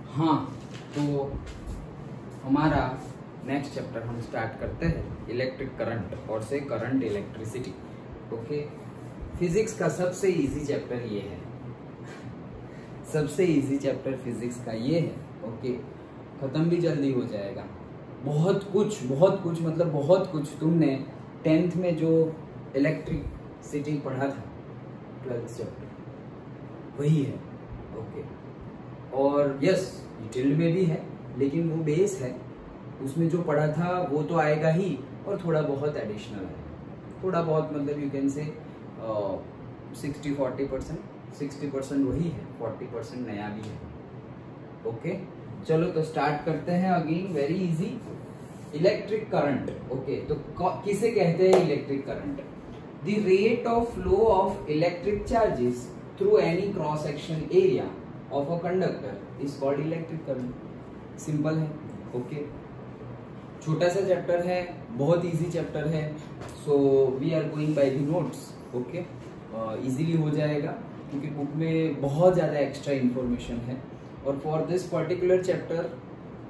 हाँ, तो हमारा नेक्स्ट चैप्टर हम स्टार्ट करते हैं, इलेक्ट्रिक करंट और से करंट इलेक्ट्रिसिटी। ओके, फिजिक्स का सबसे इजी चैप्टर ये है, सबसे इजी चैप्टर फिजिक्स का ये है। ओके, खत्म भी जल्दी हो जाएगा। बहुत कुछ मतलब बहुत कुछ तुमने 10th में जो इलेक्ट्रिसिटी पढ़ा था 12th चैप्टर वही है। ओके, और यस डिटेल में भी है, लेकिन वो बेस है, उसमें जो पढ़ा था वो तो आएगा ही, और थोड़ा बहुत एडिशनल है। थोड़ा बहुत मतलब यू कैन से 60-40%, 60% वही है, 40% नया भी है। ओके, चलो तो स्टार्ट करते हैं। Again very easy, electric current. Okay, तो किसे कहते हैं electric current? The rate of flow of electric charges through any cross section area of a conductor is called electric current. Simple है। ओके, छोटा सा चैप्टर है, बहुत इजी चैप्टर है, so we are going by the notes. Okay, easily हो जाएगा क्योंकि book में बहुत ज्यादा एक्स्ट्रा इंफॉर्मेशन है, और for this particular chapter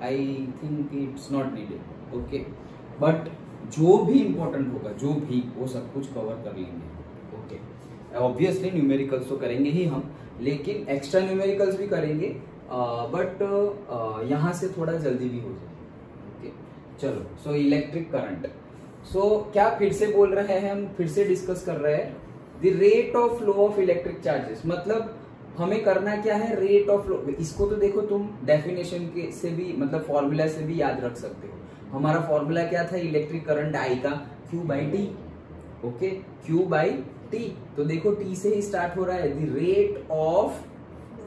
I think it's not needed. Okay, but जो भी इंपॉर्टेंट होगा, जो भी, वो सब कुछ कवर कर लेंगे। ओके, ऑब्वियसली न्यूमेरिकल्स तो करेंगे ही हम, लेकिन एक्स्ट्रा न्यूमेरिकल्स भी करेंगे, बट यहाँ से थोड़ा जल्दी भी हो जाएगा। ओके, चलो, सो इलेक्ट्रिक करंट। सो क्या फिर से बोल रहे हैं हम, फिर से डिस्कस कर रहे हैं the rate of flow of electric charges. मतलब हमें करना क्या है, रेट ऑफ फ्लो। इसको तो देखो तुम डेफिनेशन के से भी, मतलब फॉर्मूला से भी याद रख सकते हो। हमारा फॉर्मूला क्या था इलेक्ट्रिक करंट आई का, Q/T। ओके, Q/T, तो देखो T से ही स्टार्ट हो रहा है। The rate of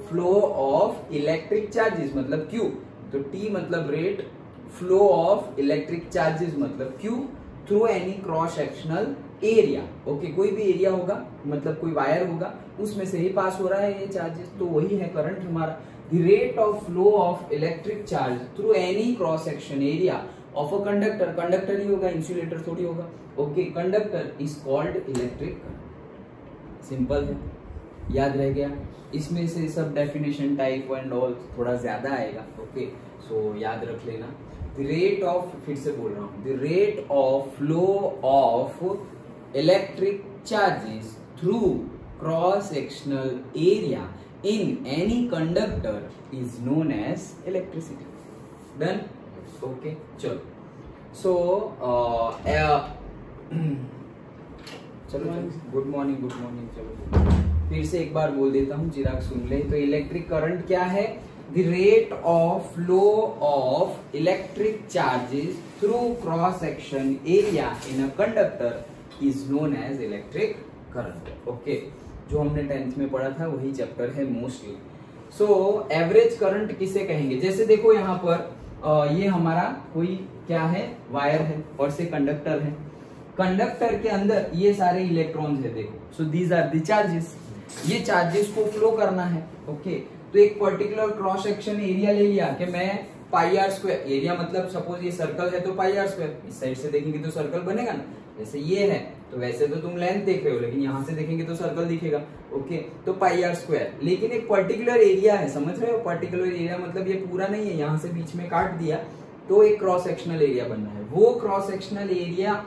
flow of electric charges मतलब Q, तो T मतलब rate, flow of electric charges मतलब Q, through any cross sectional area. Okay, कोई भी एरिया होगा, मतलब कोई वायर होगा, उसमें से ही पास हो रहा है ये चार्जेस, तो वही है करंट हमारा। The rate of flow of electric charge through any cross section area of a conductor, conductor ही होगा, इंसुलेटर थोड़ी होगा। Okay, conductor is called electric current. Simple है, याद रह गया। इसमें से सब डेफिनेशन टाइप एंड ऑल थोड़ा ज्यादा आएगा। ओके, सो याद रख लेना। द रेट ऑफ, फिर से बोल रहा हूं, the rate of flow of electric charges through cross sectional area in any conductor is known as electricity. Done? Okay, चलो, सो चलो गुड मॉर्निंग, चलो फिर से एक बार बोल देता हूँ, चिराग सुन ले। तो इलेक्ट्रिक करंट क्या है? The rate of flow of electric charges through cross section area in a conductor is known as electric current. Okay, जो हमने 10th में पढ़ा था वही चैप्टर है मोस्टली। सो एवरेज करंट किसे कहेंगे? जैसे देखो यहाँ पर ये हमारा कोई क्या है, वायर है, और से कंडक्टर है। कंडक्टर के अंदर ये सारे इलेक्ट्रॉन्स है, देखो। So these are the charges, ये चार्जेस को फ्लो करना है। ओके, तो एक पर्टिकुलर क्रॉस सेक्शन एरिया ले लिया कि मैं πr², एरिया मतलब सपोज ये सर्कल है तो πr², इस साइड से देखेंगे तो सर्कल बनेगा ना, जैसे ये है तो वैसे तो तुम लेंथ देख रहे हो, लेकिन यहां से देखेंगे तो सर्कल दिखेगा। ओके, तो πr², लेकिन एक पर्टिकुलर एरिया है, समझ रहे हो? पर्टिकुलर एरिया मतलब ये पूरा नहीं है, यहां से बीच में काट दिया तो एक क्रॉस सेक्शनल एरिया बनना है। वो क्रॉस सेक्शनल एरिया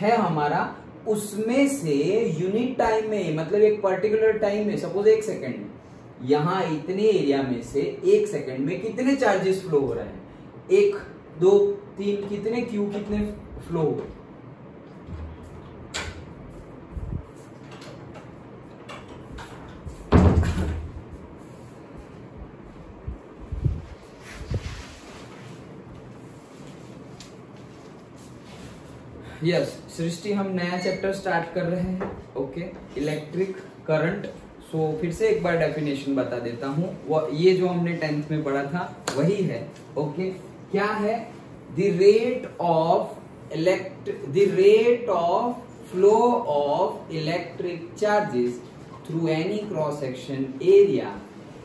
है हमारा, उसमें से यूनिट टाइम में, मतलब एक पर्टिकुलर टाइम में, सपोज 1 सेकेंड में, यहाँ इतने एरिया में से 1 सेकेंड में कितने चार्जेस फ्लो हो रहे हैं, 1 2 3, कितने Q कितने फ्लो हो गए। यस, सृष्टि, हम नया चैप्टर स्टार्ट कर रहे हैं। Okay, electric current. सो फिर से एक बार डेफिनेशन बता देता हूँ, वो ये जो हमने 10th में पढ़ा था वही है। ओके, क्या है? The rate of flow of electric charges through any cross section area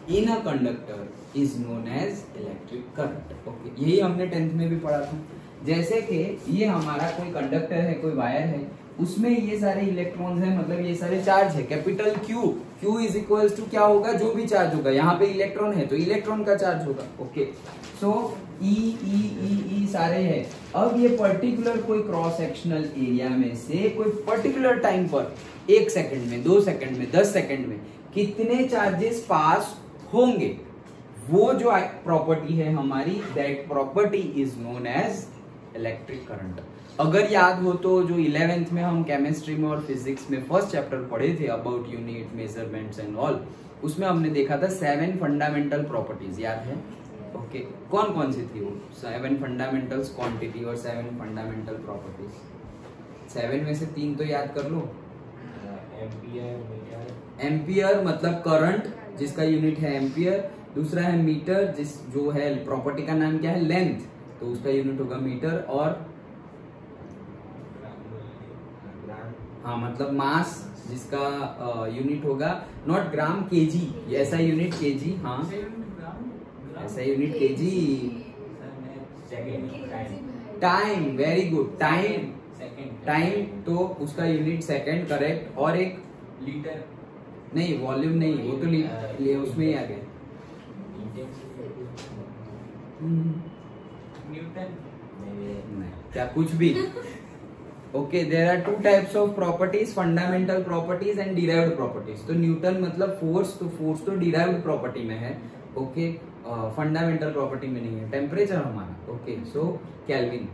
in a conductor is known as electric current. Okay, यही हमने 10th में भी पढ़ा था। जैसे कि ये हमारा कोई कंडक्टर है, कोई वायर है, उसमें ये सारे इलेक्ट्रॉन्स हैं, मतलब ये सारे चार्ज है, capital Q Q is equals to क्या होगा, जो भी चार्ज होगा, यहाँ पे इलेक्ट्रॉन है तो इलेक्ट्रॉन का चार्ज होगा। ओके, सो ई सारे है। अब ये पर्टिकुलर कोई क्रॉस सेक्शनल एरिया में से कोई पर्टिकुलर टाइम पर 1 सेकंड में, 2 सेकंड में, 10 सेकंड में कितने चार्जेस पास होंगे, वो जो प्रॉपर्टी है हमारी, that property is known as electric current. अगर याद हो तो जो 11th में हम केमिस्ट्री में और फिजिक्स में फर्स्ट चैप्टर पढ़े थे about unit measurements and all, उसमें हमने देखा था 7 फंडामेंटल प्रॉपर्टीज, याद है? ओके, कौन कौन सी थी वो? 7 फंडामेंटल्स क्वांटिटी और 7 फंडामेंटल प्रॉपर्टीज। 7 में से 3 तो याद कर लो। एम्पियर मतलब करंट, जिसका यूनिट है एम्पियर। दूसरा है मीटर, जो है प्रॉपर्टी का नाम क्या है, लेंथ, तो उसका यूनिट होगा मीटर। और हाँ मतलब मास, जिसका यूनिट होगा नॉट ग्राम, केजी, ऐसा यूनिट केजी। हाँ ऐसा unit KG. Time, very good, time तो उसका यूनिट सेकंड, करेक्ट। और एक लीटर नहीं, वॉल्यूम नहीं, वो तो उसमें ही आ गया। न्यूटन नहीं, क्या कुछ भी। Okay, there are 2 types of properties, fundamental properties and derived properties. तो न्यूटन मतलब फोर्स, तो फोर्स तो डिराइव्ड प्रॉपर्टी में है। ओके, फंडामेंटल प्रॉपर्टी में नहीं है। टेम्परेचर हमारा, okay, so kelvin.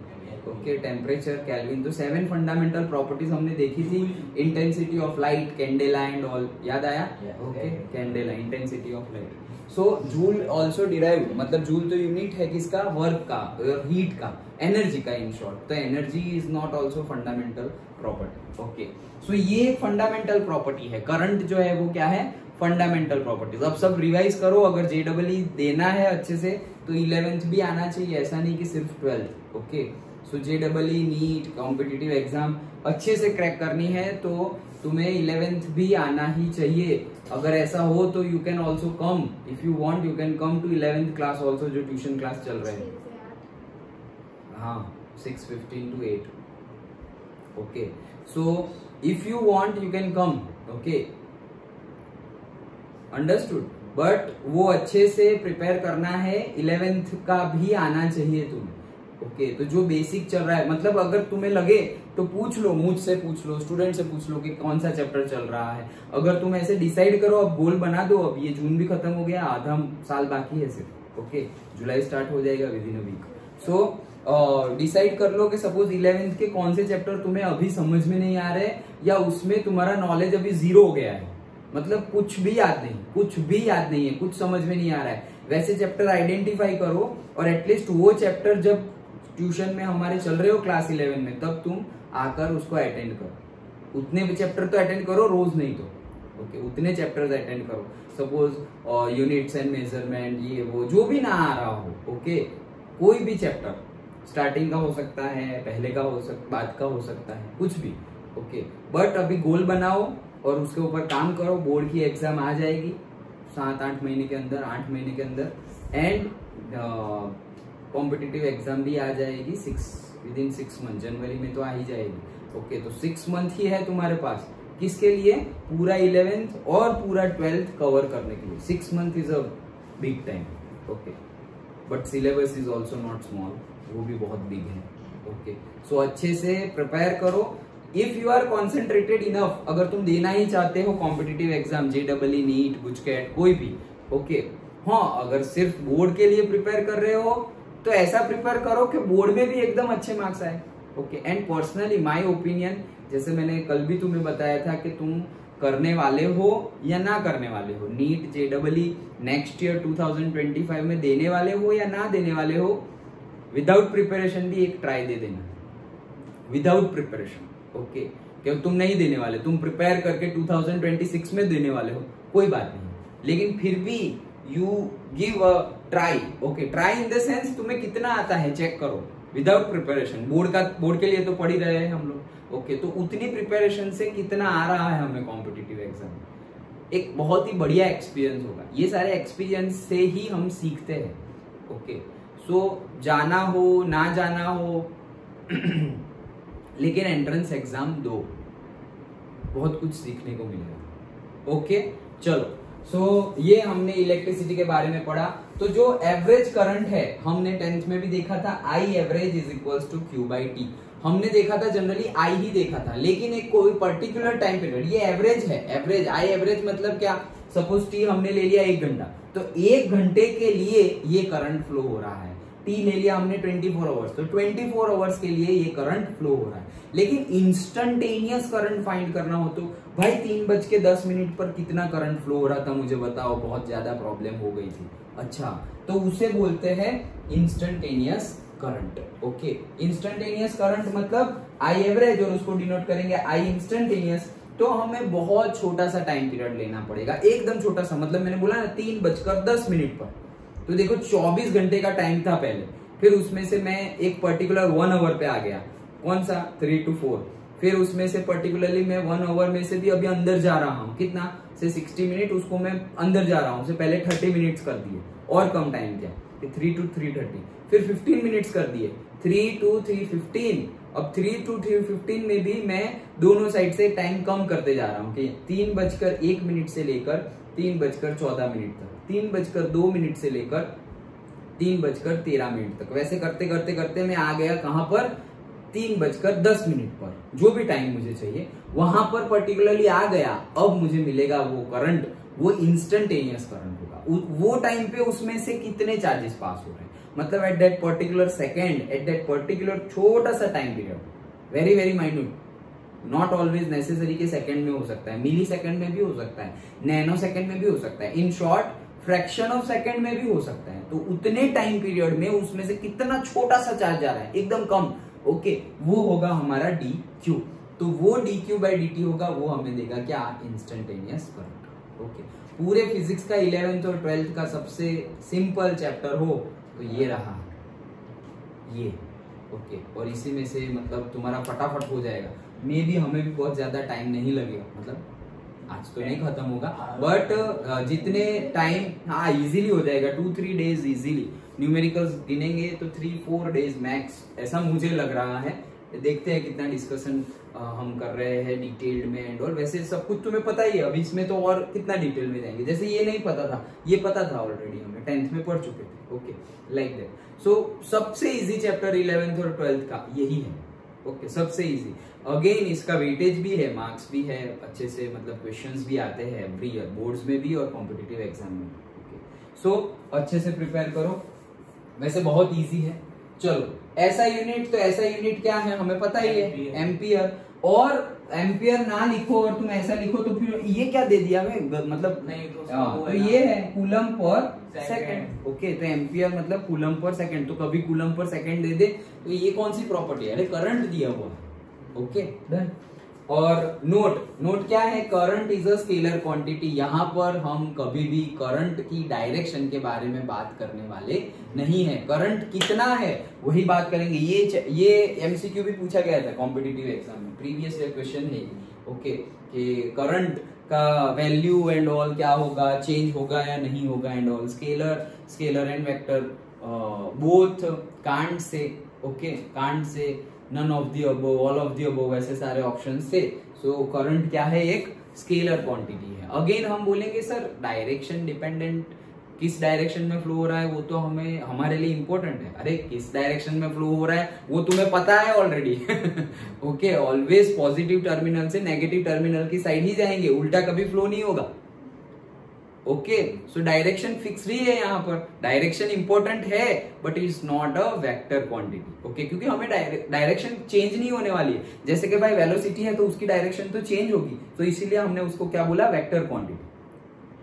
Okay, temperature, kelvin. तो 7 फंडामेंटल प्रॉपर्टीज हमने देखी थी। Intensity of light, candela and all, याद आया? Okay, candela, intensity of light. So joule also derived, मतलब जूल तो यूनिट है किसका, वर्क का, हीट का, एनर्जी का, इन शॉर्ट। तो energy is not also fundamental property. Okay, so ये फंडामेंटल प्रॉपर्टी है। करंट जो है वो क्या है, फंडामेंटल प्रॉपर्टीज। अब सब रिवाइज करो, अगर जेडबलई देना है अच्छे से तो 11th भी आना चाहिए, ऐसा नहीं कि सिर्फ 12th। ओके, सो जेडबलई, नीट, कॉम्पिटिटिव एग्जाम अच्छे से क्रैक करनी है तो तुम्हें 11th भी आना ही चाहिए। अगर ऐसा हो तो you can also come, if you want you can come to 11th class also, जो ट्यूशन क्लास चल रहे हैं। हाँ, 6:15 to 8। Okay, so if you want you can come. Okay, understood, but वो अच्छे से प्रिपेयर करना है। 11th का भी आना चाहिए तुम्हें। ओके, तो जो बेसिक चल रहा है, मतलब अगर तुम्हें लगे तो पूछ लो, मुझसे पूछ लो, स्टूडेंट से पूछ लो कि कौन सा चैप्टर चल रहा है। अगर तुम ऐसे डिसाइड करो, अब गोल बना दो, अब ये जून भी खत्म हो गया, आधा साल बाकी है सिर्फ। ओके, जुलाई स्टार्ट हो जाएगा within a week. So decide कर लो कि सपोज 11th के कौन से चैप्टर तुम्हें अभी समझ में नहीं आ रहे, या उसमें तुम्हारा नॉलेज अभी 0 हो गया है, मतलब कुछ भी याद नहीं, कुछ भी याद नहीं है, कुछ समझ में नहीं आ रहा है। वैसे चैप्टर आइडेंटिफाई करो, और एटलीस्ट वो चैप्टर जब ट्यूशन में हमारे चल रहे हो क्लास 11 में, तब तुम आकर उसको अटेंड करो। उतने भी चैप्टर तो अटेंड करो, रोज नहीं तो। ओके, उतने चैप्टर्स अटेंड करो। सपोज यूनिट्स एंड मेजरमेंट, ये वो जो भी ना आ रहा हो। ओके, कोई भी चैप्टर, स्टार्टिंग का हो सकता है, पहले का हो सकता, बाद का हो सकता है, कुछ भी। ओके, बट अभी गोल बनाओ और उसके ऊपर काम करो। बोर्ड की एग्जाम आ जाएगी 7-8 महीने के अंदर, 8 महीने के अंदर, एंड कॉम्पिटिटिव एग्जाम भी आ जाएगी विद इन 6 मंथ, जनवरी में तो आ ही जाएगी। ओके, तो 6 मंथ ही है तुम्हारे पास, किसके लिए, पूरा 11th और पूरा 12th कवर करने के लिए। 6 month is a big time. Okay, but syllabus is also not small, वो भी बहुत बिग है। ओके, सो अच्छे से प्रिपेयर करो। If you are concentrated enough, अगर तुम देना ही चाहते हो कॉम्पिटिटिव एग्जाम, जेडबलई, नीट, गुजकैट, कोई भी। ओके, हाँ, अगर सिर्फ बोर्ड के लिए प्रिपेयर कर रहे हो तो ऐसा प्रिपेयर करो कि बोर्ड में भी एकदम अच्छे मार्क्स आए। Okay, and personally my opinion, जैसे मैंने कल भी तुम्हें बताया था कि तुम करने वाले हो या ना करने वाले हो, नीट, जेडबलई नेक्स्ट ईयर 2025 में देने वाले हो या ना देने वाले हो, विदाउट प्रिपरेशन भी एक ट्राई दे देना, विदाउट प्रिपरेशन। ओके, क्योंकि तुम नहीं देने वाले, तुम प्रिपेयर करके 2026 में देने वाले हो, कोई बात नहीं, लेकिन फिर भी you give a try. Okay, try in the sense तुम्हें कितना आता है चेक करो, विदाउट प्रिपरेशन। बोर्ड के लिए तो पढ़ ही रहे हैं हम लोग। ओके, तो उतनी प्रिपरेशन से कितना आ रहा है हमें कॉम्पिटिटिव एग्जाम, एक बहुत ही बढ़िया एक्सपीरियंस होगा। ये सारे एक्सपीरियंस से ही हम सीखते हैं। ओके, सो जाना हो ना जाना हो लेकिन एंट्रेंस एग्जाम दो, बहुत कुछ सीखने को मिलेगा। ओके, चलो ये हमने इलेक्ट्रिसिटी के बारे में पढ़ा। तो जो एवरेज करंट है हमने 10th में भी देखा था, I average is equals to Q by T. हमने देखा था जनरली आई ही देखा था, लेकिन एक कोई पर्टिकुलर टाइम पीरियड, ये एवरेज है। एवरेज, आई एवरेज मतलब क्या, सपोज टी हमने ले लिया 1 घंटा, तो 1 घंटे के लिए ये करंट फ्लो हो रहा है। टी ले लिया हमने 24 आवर्स, तो 24 आवर्स के लिए ये करंट फ्लो हो रहा है। लेकिन इंस्टंटेनियस करंट फाइंड करना हो तो भाई 3:10 पर कितना करंट फ्लो हो रहा था मुझे बताओ, बहुत ज्यादा प्रॉब्लम हो गई थी। अच्छा, तो उसे बोलते हैं instantaneous current. Okay, instantaneous current मतलब आई एवरेज और उसको डिनोट करेंगे आई इंस्टंटेनियस। तो हमें बहुत छोटा सा टाइम पीरियड लेना पड़ेगा, एकदम छोटा सा। मतलब मैंने बोला ना 3:10 पर, तो देखो 24 घंटे का टाइम था पहले, फिर उसमें से मैं एक पर्टिकुलर 1 आवर पे आ गया, कौन सा 3 to 4। फिर उसमें से पर्टिकुलरली मैं 1 आवर में से भी अभी अंदर जा रहा हूँ, कितना से 60 मिनट, उसको मैं अंदर जा रहा हूँ, से पहले 30 मिनट्स कर दिए और कम टाइम किया, 3 to 3:30। फिर 15 मिनट्स कर दिए, 3 to 3:15। अब 3 to 3:15 में भी मैं दोनों साइड से टाइम कम करते जा रहा हूँ कि 3:01 से लेकर 3:14 तक, 3:02 से लेकर 3:13 तक। वैसे करते करते करते मैं आ गया कहां पर, 3:10 पर, जो भी टाइम मुझे चाहिए वहां पर पर्टिकुलरली आ गया। अब मुझे मिलेगा वो करंट, वो इंस्टंटेनियस करंट होगा। वो टाइम पे उसमें से कितने चार्जेस पास हो रहे हैं, मतलब at that particular second, at that particular छोटा सा time period, very very minute, not always necessary के सेकंड में हो सकता है, मिली सेकंड में भी हो सकता है, नैनो सेकंड में भी हो सकता है, in short fraction of second में भी हो सकता है। तो उतने टाइम पीरियड में उसमें से कितना छोटा सा चार्ज जा रहा है, एकदम कम। ओके, वो होगा हमारा डी क्यू। तो वो D Q by D T होगा, वो हमें देगा क्या, इंस्टंटेनियस करंट। ओके, पूरे फिजिक्स का 11th और 12th का सबसे सिंपल चैप्टर हो तो ये रहा, ये। ओके, और इसी में से मतलब तुम्हारा फटाफट हो जाएगा। मे भी हमें भी बहुत ज्यादा टाइम नहीं लगेगा, मतलब आज तो नहीं खत्म होगा, बट जितने टाइम, हाँ इजीली हो जाएगा, 2-3 डेज इजीली। न्यूमेरिकल्स गिनेंगे तो 3-4 डेज मैक्स, ऐसा मुझे लग रहा है। देखते हैं कितना डिस्कशन हम कर रहे हैं डिटेल्ड में एंड ऑल। वैसे सब कुछ तुम्हें पता ही है, अब इसमें तो और कितना डिटेल में जाएंगे। जैसे ये नहीं पता था, ये पता था ऑलरेडी, हमें 10th में पढ़ चुके थे। Okay, like that. सो सबसे इजी चैप्टर 11th और 12th का यही है। ओके, सबसे इजी। अगेन इसका वेटेज भी है, मार्क्स भी है अच्छे से, मतलब क्वेश्चंस भी आते हैं एवरी ईयर, बोर्ड्स में भी और कॉम्पिटिटिव एग्जाम में। ओके, सो अच्छे से प्रिपेयर करो, वैसे बहुत इजी है। चलो, ऐसा यूनिट, तो ऐसा यूनिट क्या है हमें पता ही है, एम्पियर। और एम्पियर ना लिखो और तुम ऐसा लिखो तो फिर ये क्या दे दिया हमें, मतलब नहीं तो ये है कूलम पर सेकंड। ओके, तो एम्पियर मतलब कूलम पर सेकंड, तो कभी कूलम पर सेकंड दे दे तो ये कौन सी प्रॉपर्टी है, अरे करंट दिया हुआ है। Okay, done. और नोट क्या है, current is a scalar quantity. यहाँ पर हम कभी भी करंट की डायरेक्शन के बारे में बात करने वाले नहीं है, करंट कितना है वही बात करेंगे। ये एमसीक्यू भी पूछा गया था कॉम्पिटिटिव एग्जाम में, प्रीवियस ईयर क्वेश्चन है। ओके, कि करंट का वैल्यू एंड ऑल क्या होगा, चेंज होगा या नहीं होगा and all. Scalar and vector both can't say, okay, can't say, none of the above, all of the above, ऐसे सारे ऑप्शंस थे। सो करंट क्या है, एक स्केलर क्वांटिटी है। अगेन हम बोलेंगे सर डायरेक्शन डिपेंडेंट, किस डायरेक्शन में फ्लो हो रहा है वो तो हमें, हमारे लिए इंपॉर्टेंट है। अरे किस डायरेक्शन में फ्लो हो रहा है वो तुम्हें पता है already. Okay, always positive terminal से नेगेटिव टर्मिनल की साइड ही जाएंगे, उल्टा कभी फ्लो नहीं होगा। ओके, सो डायरेक्शन फिक्स ही है, यहाँ पर डायरेक्शन इंपॉर्टेंट है but is not a vector quantity. Okay, क्योंकि हमें डायरेक्शन चेंज नहीं होने वाली है। जैसे कि भाई वेलोसिटी है तो उसकी डायरेक्शन तो चेंज होगी, तो इसीलिए हमने उसको क्या बोला, वेक्टर क्वांटिटी।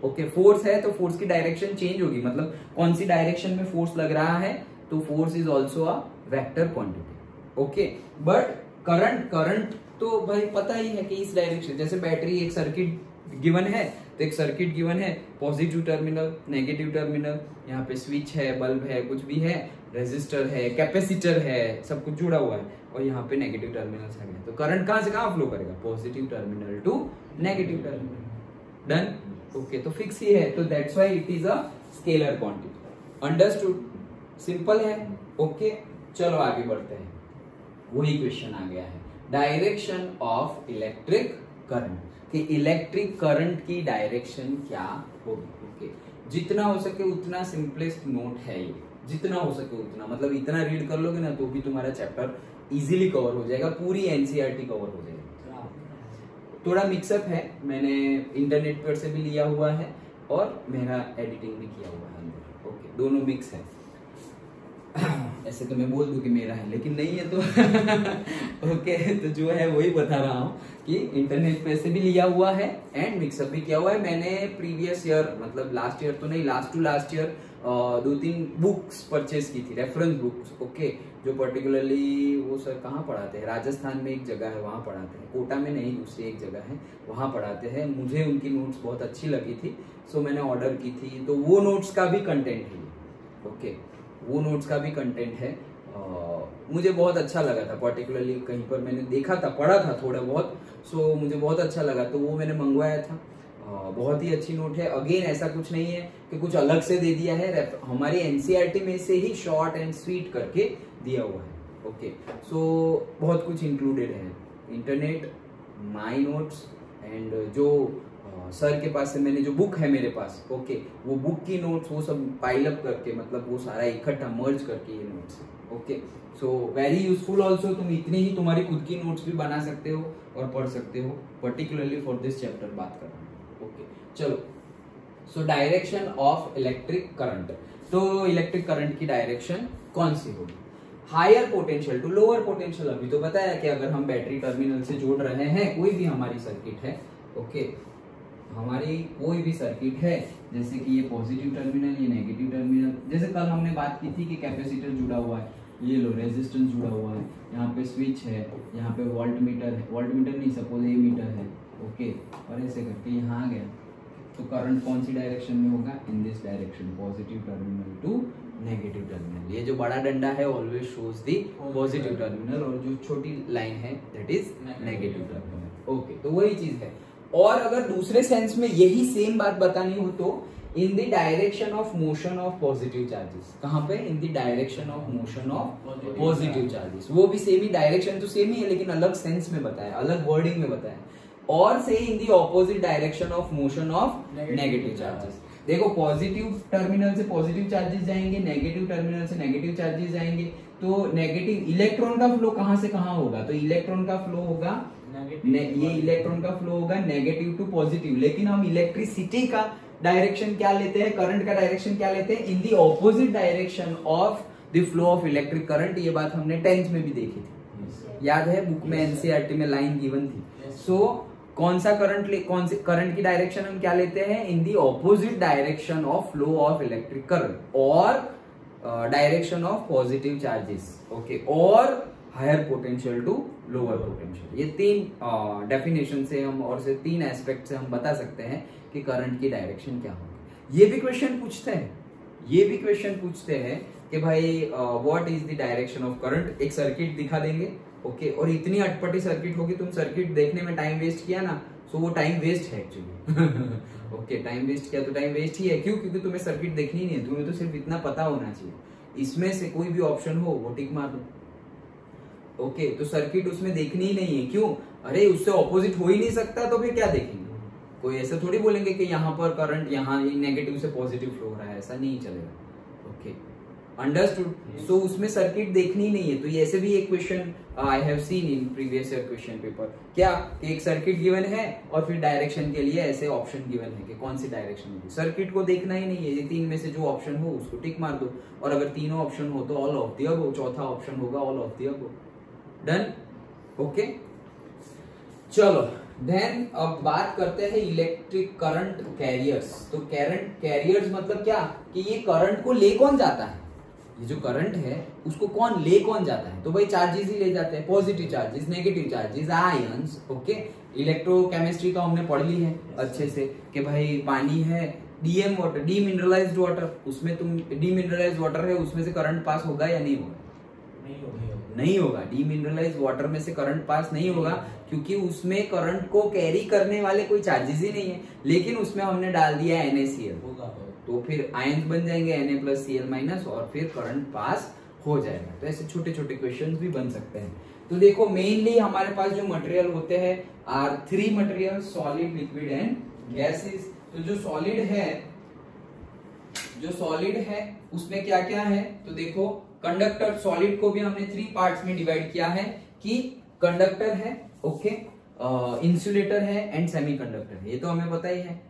ओके, फोर्स है तो फोर्स की डायरेक्शन चेंज होगी, मतलब कौन सी डायरेक्शन में फोर्स लग रहा है, तो force is also a vector quantity. Okay, but current तो भाई पता ही है कि इस डायरेक्शन, जैसे बैटरी एक सर्किट गिवन है, तो एक सर्किट गिवन है, पॉजिटिव टर्मिनल, नेगेटिव टर्मिनल, यहाँ पे स्विच है, बल्ब है, कुछ भी है, रेजिस्टर है, कैपेसिटर है, सब कुछ जुड़ा हुआ है, और यहाँ पे नेगेटिव टर्मिनल है। तो करंट कहां से कहां फ्लो करेगा, positive terminal to negative terminal. Done. Okay, तो फिक्स ही है, तो that's why it is a scalar quantity. Understood, simple है। ओके, चलो आगे बढ़ते हैं। वही क्वेश्चन आ गया है, डायरेक्शन ऑफ इलेक्ट्रिक करंट। कि इलेक्ट्रिक करंट की डायरेक्शन क्या होगी। ओके, जितना हो सके उतना सिंपलेस्ट नोट है ये, जितना हो सके उतना, मतलब इतना रीड कर लोगे ना तो भी तुम्हारा चैप्टर इजीली कवर हो जाएगा, पूरी एनसीईआरटी कवर हो जाएगी। थोड़ा मिक्सअप है, मैंने इंटरनेट पर से भी लिया हुआ है और मेरा एडिटिंग भी किया हुआ है अंदर। ओके, दोनों मिक्स है। ऐसे तो मैं बोल दूं कि मेरा है, लेकिन नहीं है तो ओके, तो जो है वही बता रहा हूँ कि इंटरनेट पे से भी लिया हुआ है एंड मिक्सअप भी किया हुआ है। मैंने प्रीवियस ईयर, मतलब लास्ट ईयर तो नहीं, last to last year 2-3 books purchase की थी, रेफरेंस बुक्स। ओके, जो पर्टिकुलरली वो सर कहाँ पढ़ाते हैं, राजस्थान में एक जगह है वहाँ पढ़ाते हैं, कोटा में नहीं, दूसरी एक जगह है वहाँ पढ़ाते हैं। मुझे उनकी नोट्स बहुत अच्छी लगी थी, सो मैंने ऑर्डर की थी। तो वो नोट्स का भी कंटेंट है। ओके, वो नोट्स का भी कंटेंट है। मुझे बहुत अच्छा लगा था, पर्टिकुलरली कहीं पर मैंने देखा था, पढ़ा था थोड़ा बहुत, सो मुझे बहुत अच्छा लगा, तो वो मैंने मंगवाया था। बहुत ही अच्छी नोट है। अगेन ऐसा कुछ नहीं है कि कुछ अलग से दे दिया है, हमारी एनसीईआरटी में से ही शॉर्ट एंड स्वीट करके दिया हुआ है। ओके, सो बहुत कुछ इंक्लूडेड है, इंटरनेट, माई नोट्स एंड जो सर के पास से मैंने जो बुक है मेरे पास, ओके, वो बुक की नोट्स, वो सब पाइल अप करके, मतलब वो सारा इकट्ठा मर्ज करके ये नोट्स है। Okay, so very useful also. तुम इतनी ही तुम्हारी खुद की नोट्स भी बना सकते हो और पढ़ सकते हो, पर्टिकुलरली फॉर दिस चैप्टर बात कर रहा हूँ। ओके, चलो, so direction of electric current. तो इलेक्ट्रिक करंट की डायरेक्शन कौन सी होगी? Higher potential to lower potential. अभी तो बताया कि अगर हम बैटरी टर्मिनल से जोड़ रहे हैं, कोई भी हमारी सर्किट है, ओके, हमारी कोई भी सर्किट है, जैसे कि ये पॉजिटिव टर्मिनल, ये नेगेटिव टर्मिनल, जैसे कल हमने बात की थी कि कैपेसिटर जुड़ा हुआ है, ये लो रेजिस्टेंस जुड़ा हुआ है, यहाँ पे स्विच है, यहाँ पे वोल्ट मीटर है, वोल्ट मीटर नहीं, सपोज ए मीटर है। ओके, और ऐसे करके यहाँ आ गया, तो करंट कौन सी डायरेक्शन में होगा? In this direction, positive terminal to negative terminal. ये जो बड़ा डंडा है always shows the positive terminal, और जो छोटी लाइन है that is negative terminal. Okay, तो वही चीज है। और अगर दूसरे सेंस में यही सेम बात बतानी हो तो in the direction of motion of positive charges. कहां पे? In the direction of motion of positive charges. वो भी सेम ही, डायरेक्शन तो सेम ही है लेकिन अलग सेंस में बताया, अलग वर्डिंग में बताया। और से in the opposite direction of motion of negative charges. देखो, पॉजिटिव टर्मिनल से पॉजिटिव चार्जेस जाएंगे, नेगेटिव टर्मिनल से नेगेटिव चार्जेस जाएंगे, तो नेगेटिव इलेक्ट्रॉन का फ्लो कहां से कहां होगा? तो इलेक्ट्रॉन का फ्लो होगा, ये इलेक्ट्रॉन का फ्लो होगा नेगेटिव टू पॉजिटिव। लेकिन हम इलेक्ट्रिसिटी का डायरेक्शन क्या लेते हैं, करंट का डायरेक्शन क्या लेते हैं? In the opposite direction of the flow of electric current. ये बात हमने 10th में भी देखी थी, याद है? बुक में एनसीईआरटी में लाइन गिवन थी। सो कौन सा कौन से करंट की डायरेक्शन हम क्या लेते हैं? In the opposite direction of flow of electric current और direction of positive charges. Okay, और higher potential to lower potential. ये 3 डेफिनेशन से हम, और से 3 एस्पेक्ट से हम बता सकते हैं कि करंट की डायरेक्शन क्या होगी। ये भी क्वेश्चन पूछते हैं कि भाई what is the direction of current. एक सर्किट दिखा देंगे, ओके, और इतनी अटपटी सर्किट होगी, तुम सर्किट देखने में टाइम वेस्ट किया ना, सो वो टाइम वेस्ट है एक्चुअली। ओके, टाइम वेस्ट किया तो टाइम वेस्ट ही है। क्यों? क्योंकि तुम्हें सर्किट देखनी नहीं है, तुम्हें तो सिर्फ इतना पता होना चाहिए, इसमें से कोई भी ऑप्शन हो वो टिक मार दो। ओके, तो सर्किट उसमें देखनी ही नहीं है। क्यों? अरे उससे ऑपोजिट हो ही नहीं सकता, तो फिर क्या देखेंगे? कोई ऐसे थोड़ी बोलेंगे कि यहाँ पर करंट, यहाँ नेगेटिव से पॉजिटिव फ्लो हो रहा है, ऐसा नहीं चलेगा। Okay, understood? सो उसमें सर्किट देखनी ही नहीं है। तो ये ऐसे भी एक question I have seen in previous year question paper, क्या कि एक सर्किट गिवन है और फिर डायरेक्शन के लिए ऐसे ऑप्शन गिवन है कि कौन सी डायरेक्शन होगी। सर्किट को देखना ही नहीं है, ये 3 में से जो ऑप्शन हो उसको टिक मार दो, और अगर तीनों ऑप्शन हो तो ऑल ऑफ द अबव, चौथा ऑप्शन होगा all of the above. Done? Okay, चलो देन अब बात करते हैं इलेक्ट्रिक करंट कैरियर्स। तो करंट कैरियर्स मतलब क्या कि ये करंट को ले कौन जाता है? ये जो करंट है उसको कौन जाता है? तो भाई चार्जेस ही ले जाते हैं, positive charges, negative charges, ions. Okay, electrochemistry तो हमने पढ़ ली है अच्छे से कि भाई पानी है, डीएम वाटर, डीमिनरलाइज्ड वाटर, उसमें तुम डीमिनरलाइज्ड वाटर है, उसमें से करंट पास होगा या नहीं होगा? नहीं होगा। डीमिनरलाइज्ड वाटर में से करंट पास नहीं होगा क्योंकि उसमें करंट को कैरी करने वाले कोई चार्जेस ही नहीं है। लेकिन उसमें हमने डाल दिया NaCl, तो फिर आयंस बन जाएंगे Na+Cl- और फिर करंट पास हो जाएगा। तो ऐसे छोटे छोटे क्वेश्चंस भी बन सकते हैं। तो देखो मेनली हमारे पास जो मटेरियल होते हैं are 3 material, solid, liquid and gases. तो जो सॉलिड है उसमें क्या क्या है, तो देखो कंडक्टर, सॉलिड को भी हमने 3 पार्ट्स में डिवाइड किया है कि कंडक्टर है, ओके, इंसुलेटर है एंड सेमीकंडक्टर है। ये तो हमें पता ही है,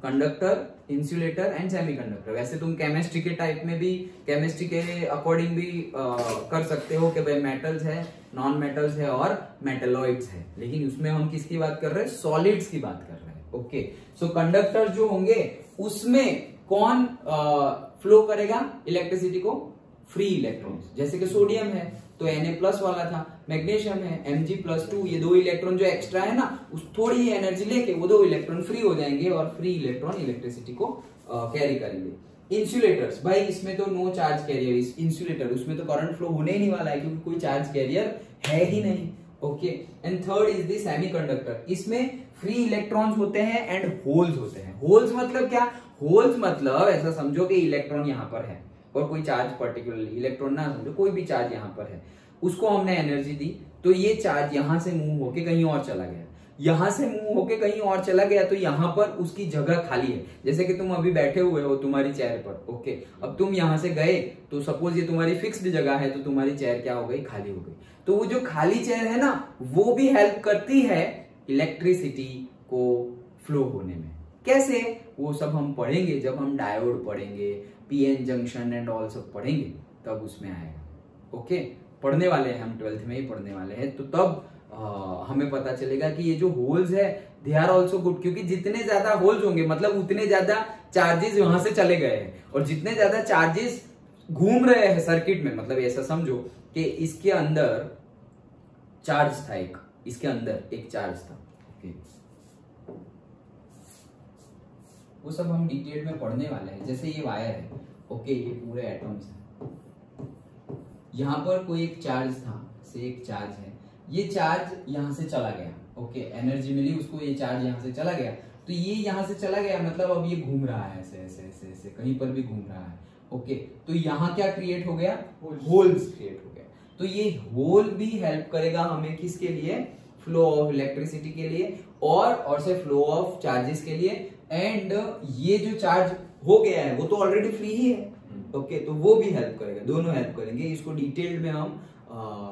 कंडक्टर, इंसुलेटर एंड सेमीकंडक्टर। वैसे तुम केमिस्ट्री के टाइप में भी, केमिस्ट्री के अकॉर्डिंग भी कर सकते हो कि भाई मेटल्स है, नॉन मेटल्स है और मेटलॉइड्स है, लेकिन उसमें हम किसकी बात कर रहे हैं, सॉलिड्स की बात कर रहे हैं। ओके, सो कंडक्टर जो होंगे उसमें कौन फ्लो करेगा इलेक्ट्रिसिटी को, फ्री इलेक्ट्रॉन्स। जैसे कि सोडियम है तो Na+ वाला था, मैग्नीशियम है Mg+2, ये 2 इलेक्ट्रॉन जो एक्स्ट्रा है ना, उस थोड़ी एनर्जी लेके वो 2 इलेक्ट्रॉन फ्री हो जाएंगे और फ्री इलेक्ट्रॉन इलेक्ट्रिसिटी को कैरी करेंगे। इंसुलेटर्स, भाई इसमें तो नो चार्ज कैरियर, इंसुलेटर उसमें तो करंट फ्लो होने ही नहीं वाला है क्योंकि कोई चार्ज कैरियर है ही नहीं। Okay, and third is the semiconductor, इसमें फ्री इलेक्ट्रॉन्स होते हैं एंड होल्स होते हैं। होल्स मतलब क्या, होल्स मतलब ऐसा समझो कि इलेक्ट्रॉन यहाँ पर है और कोई चार्ज पर्टिकुलरली, इलेक्ट्रॉन ना समझो, कोई भी चार्ज यहाँ पर है, उसको हमने एनर्जी दी तो ये चार्ज यहां से मूव होके कहीं और चला गया, यहां से मूव होके कहीं और चला गया तो यहां पर उसकी जगह खाली है। जैसे कि तुम अभी बैठे हुए हो तुम्हारी चेयर पर, ओके, अब तुम यहां से गए तो सपोज ये तुम्हारी फिक्स्ड जगह है तो तुम्हारी चेयर क्या हो गई, खाली हो गई। तो वो जो खाली चेयर है ना, वो भी हेल्प करती है इलेक्ट्रिसिटी को फ्लो होने में। कैसे, वो सब हम पढ़ेंगे जब हम डायोड पढ़ेंगे, पीएन जंक्शन एंड ऑल सब पढ़ेंगे तब उसमें आएगा। ओके, पढ़ने वाले हैं हम, 12th में ही पढ़ने वाले हैं, तो तब हमें पता चलेगा कि ये जो होल्स है दे आर ऑल्सो गुड, क्योंकि जितने ज्यादा होल्स होंगे मतलब उतने ज्यादा चार्जेस वहां से चले गए हैं, और जितने ज्यादा चार्जेस घूम रहे हैं सर्किट में, मतलब ऐसा समझो कि इसके अंदर चार्ज था, इसके अंदर एक चार्ज था। ओके, वो सब हम डिटेल में पढ़ने वाले हैं। जैसे ये वायर है, ओके, ये पूरे एटम्स हैं, यहां पर कोई एक चार्ज था, से एक चार्ज है, ये चार्ज यहां से चला गया, ओके, एनर्जी मिली उसको, ये चार्ज यहां से चला गया, तो ये यहां से चला गया मतलब अब ये घूम रहा है ऐसे ऐसे ऐसे ऐसे, कहीं पर भी घूम रहा है। ओके, तो यहां क्या क्रिएट हो गया, होल्स क्रिएट हो गया। तो ये होल भी हेल्प करेगा हमें किसके लिए, फ्लो ऑफ इलेक्ट्रिसिटी के लिए और से फ्लो ऑफ चार्जेस के लिए। एंड ये जो चार्ज हो गया है वो तो ऑलरेडी फ्री ही है, ओके, तो वो भी हेल्प करेगा, दोनों हेल्प करेंगे। इसको डिटेल्ड में हम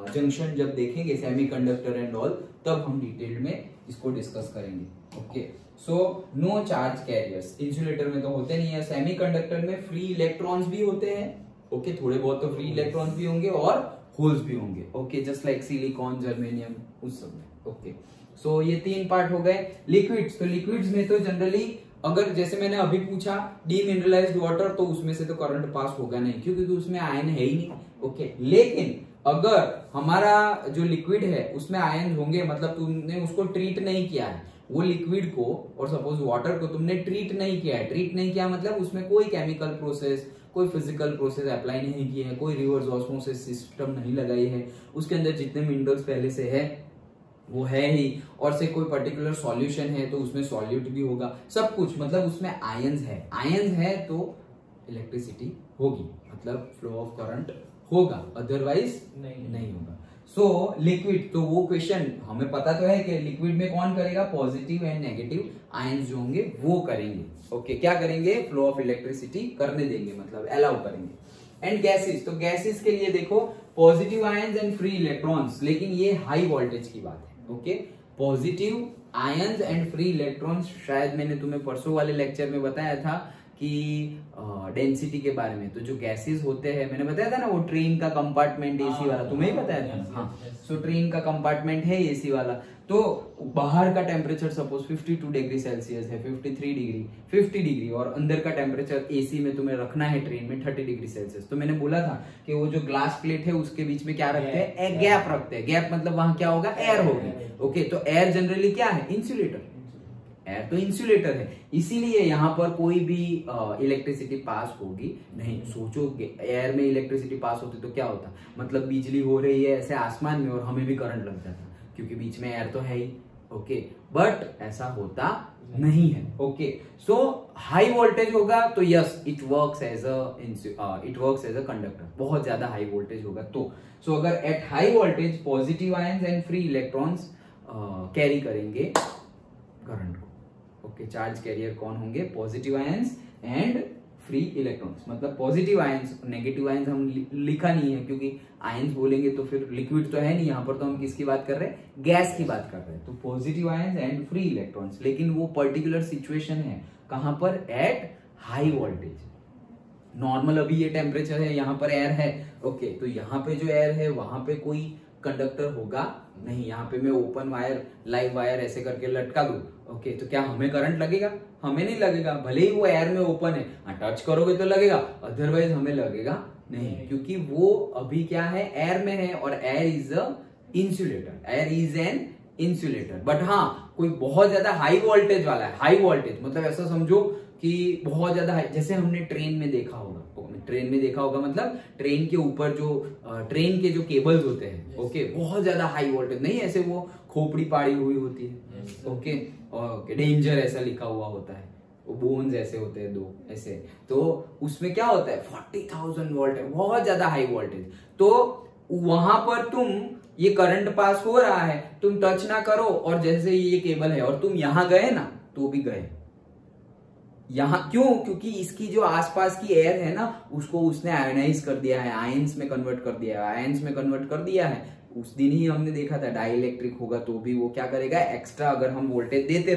जंक्शन जब देखेंगे सेमीकंडक्टर एंड ऑल, तब हम डिटेल्ड में इसको डिस्कस करेंगे। Okay, so no charge carriers, insulator में तो होते नहीं है, सेमीकंडक्टर में फ्री इलेक्ट्रॉन्स भी होते हैं, ओके, थोड़े बहुत तो फ्री इलेक्ट्रॉन्स भी होंगे और होल्स भी होंगे, okay, just like silicon, germanium, उस सब में। ओके, सो ये 3 पार्ट हो गए। लिक्विड्स, तो लिक्विड्स में तो जनरली अगर जैसे मैंने अभी पूछा डीमिनरलाइज्ड वाटर, तो उसमें से तो करंट पास होगा नहीं क्योंकि उसमें आयन है ही नहीं। ओके, लेकिन अगर हमारा जो लिक्विड है उसमें आयन होंगे, मतलब तुमने उसको ट्रीट नहीं किया है वो लिक्विड को, और सपोज वाटर को तुमने ट्रीट नहीं किया है, ट्रीट नहीं किया मतलब उसमें कोई केमिकल प्रोसेस, कोई फिजिकल प्रोसेस अप्लाई नहीं किए हैं, कोई रिवर्स ऑस्मोसिस सिस्टम नहीं लगाई है, उसके अंदर जितने मिनरल्स पहले से है वो है ही, और से कोई पर्टिकुलर सॉल्यूशन है तो उसमें सॉल्यूट भी होगा, सब कुछ, मतलब उसमें आयंस है, आयंस है तो इलेक्ट्रिसिटी होगी, मतलब फ्लो ऑफ करंट होगा, अदरवाइज नहीं होगा। सो लिक्विड, तो वो क्वेश्चन हमें पता तो है कि लिक्विड में कौन करेगा, पॉजिटिव एंड नेगेटिव आयंस जो होंगे वो करेंगे। ओके, क्या करेंगे, फ्लो ऑफ इलेक्ट्रिसिटी करने देंगे, मतलब अलाउ करेंगे। एंड गैसेस, तो गैसेस के लिए देखो positive ions and free electrons, लेकिन ये हाई वोल्टेज की बात है। Okay, positive ions and free electrons, शायद मैंने तुम्हें परसों वाले लेक्चर में बताया था कि डेंसिटी के बारे में। तो जो गैसेस होते हैं, मैंने बताया था ना वो ट्रेन का कंपार्टमेंट एसी वाला, तुम्हें ही बताया था। हाँ, सो ट्रेन का कंपार्टमेंट है एसी वाला, तो बाहर का टेम्परेचर सपोज 52 डिग्री सेल्सियस है, 53 डिग्री, 50 डिग्री, और अंदर का टेम्परेचर एसी में तुम्हें रखना है ट्रेन में 30 डिग्री सेल्सियस। तो मैंने बोला था कि वो जो ग्लास प्लेट है उसके बीच में क्या रखते हैं, गैप रखते हैं। गैप मतलब वहां क्या होगा, एयर होगी। ओके, तो एयर जनरली क्या है, इंसुलेटर, एयर तो इंसुलेटर है, इसीलिए यहाँ पर कोई भी इलेक्ट्रिसिटी पास होगी नहीं। सोचो एयर में इलेक्ट्रिसिटी पास होती तो क्या होता, मतलब बिजली हो रही है ऐसे आसमान में और हमें भी करंट लग जाता, क्योंकि बीच में एयर तो है ही। ओके, बट ऐसा होता नहीं है। ओके, सो हाई वोल्टेज होगा तो yes it works as a conductor, बहुत ज्यादा हाई वोल्टेज होगा तो। सो अगर at high voltage positive ions and free electrons carry करेंगे करंट को। ओके, चार्ज कैरियर कौन होंगे? Positive ions and free electrons. मतलब पॉजिटिव आयंस, नेगेटिव आयंस हम लिखा नहीं है क्योंकि आयंस बोलेंगे तो फिर लिक्विड तो है नहीं, यहाँ पर तो हम किसकी बात कर रहे हैं? गैस की बात कर रहे हैं। तो positive ions and free electrons, लेकिन वो पर्टिकुलर सिचुएशन है कहां पर? Eight high voltage. नॉर्मल अभी ये टेम्परेचर है, यहाँ पर एयर है। ओके, तो यहाँ पे जो एयर है वहां पे कोई कंडक्टर होगा नहीं। यहाँ पे मैं ओपन वायर, लाइव वायर ऐसे करके लटका दूं, ओके, तो क्या हमें करंट लगेगा? हमें नहीं लगेगा, भले ही वो एयर में ओपन है। टच करोगे तो लगेगा, अदरवाइज हमें लगेगा नहीं, क्योंकि वो अभी क्या है? एयर में है, और air is a insulator, air is an insulator. But हाँ, कोई बहुत ज्यादा हाई वोल्टेज वाला है, हाई वोल्टेज मतलब ऐसा समझो कि बहुत ज्यादा हाई, जैसे हमने ट्रेन में देखा होगा, ट्रेन में देखा होगा मतलब ट्रेन के ऊपर जो ट्रेन के जो केबल्स होते हैं, ओके, बहुत ज्यादा हाई वोल्टेज नहीं, ऐसे वो खोपड़ी पाड़ी हुई होती है, ओके, डेंजर ऐसा लिखा हुआ होता है, वो बोन्स ऐसे होते हैं दो ऐसे, तो उसमें क्या होता है? 40,000 वोल्ट है, बहुत ज्यादा हाई वोल्टेज। तो वहां पर तुम ये करंट पास हो रहा है, तुम टच ना करो, और जैसे ये केबल है और तुम यहां गए ना तो भी गए। यहां क्यों? क्योंकि इसकी जो आसपास की एयर है ना, उसको उसने आयोनाइज कर दिया है, आयंस में कन्वर्ट कर दिया है, आयंस में कन्वर्ट कर दिया है। उस दिन ही हमने देखा था डाई इलेक्ट्रिक होगा तो भी वो क्या करेगा? एक्स्ट्रा अगर हम वोल्टेज देते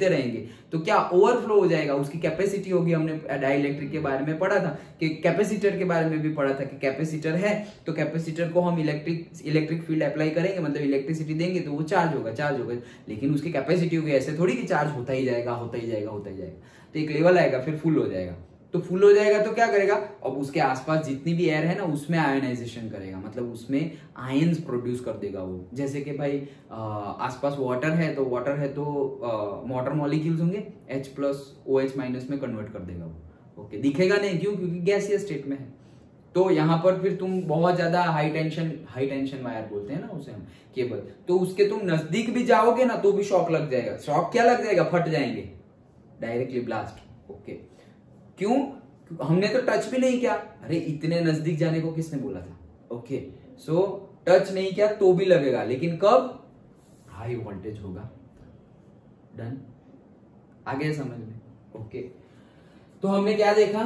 रहेंगे तो क्या ओवरफ्लो हो जाएगा, उसकी कैपेसिटी होगी। हमने डाई इलेक्ट्रिक के बारे में पढ़ा था कि कैपेसिटर के बारे में भी पढ़ा था कि कैपेसिटर है तो कैपेसिटर को हम इलेक्ट्रिक फील्ड अप्लाई करेंगे, मतलब इलेक्ट्रिसिटी देंगे तो वो चार्ज होगा, लेकिन उसकी कैपेसिटी होगी, ऐसे थोड़ी कि चार्ज होता ही जाएगा। तो एक लेवल आएगा फिर फुल हो जाएगा, तो फुल हो जाएगा तो क्या करेगा? अब उसके आसपास जितनी भी एयर है ना उसमें आयोनाइजेशन करेगा, मतलब उसमें आयंस प्रोड्यूस कर देगा वो। जैसे कि भाई आसपास वाटर है तो वाटर मॉलिक्यूल्स होंगे, H+OH- में कन्वर्ट कर देगा वो। ओके, दिखेगा नहीं, क्यों? क्योंकि गैसियस स्टेट में है। तो यहाँ पर फिर तुम बहुत ज्यादा हाई टेंशन वायर बोलते हैं ना उसे हम, केबल, तो उसके तुम नजदीक भी जाओगे ना तो भी शॉक लग जाएगा। शॉक क्या लग जाएगा? फट जाएंगे, डायरेक्टली ब्लास्ट। ओके, क्यों? हमने तो टच भी नहीं किया। अरे इतने नजदीक जाने को किसने बोला था? ओके, सो टच नहीं किया तो भी लगेगा, लेकिन कब? हाई वोल्टेज होगा। डन, आगे समझ में? ओके, तो हमने क्या देखा?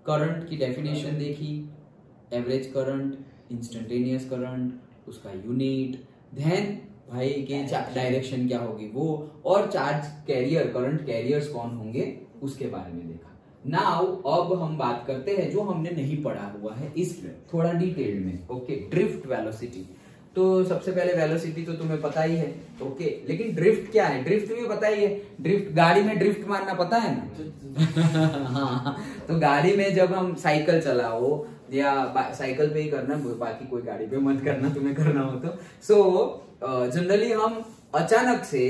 करंट की डेफिनेशन देखी, एवरेज करंट, इंस्टेंटेनियस करंट, उसका यूनिट, देन भाई के डायरेक्शन क्या होगी वो, और चार्ज कैरियर, करंट कैरियर्स कौन होंगे उसके बारे में देखा। नाउ अब हम बात करते हैं जो हमने नहीं पढ़ा हुआ है इस थोड़ा डिटेल में। Okay, drift velocity. तो सबसे पहले वेलोसिटी तो तुम्हें पता ही है, ओके, लेकिन ड्रिफ्ट क्या है? ड्रिफ्ट भी पता ही है। ड्रिफ्ट, गाड़ी में ड्रिफ्ट मारना पता है ना? हाँ, तो गाड़ी में जब हम साइकिल चलाओ या साइकिल पे ही करना, बाकी कोई गाड़ी पे मत करना, तुम्हें करना हो तो। सो जनरली हम अचानक से,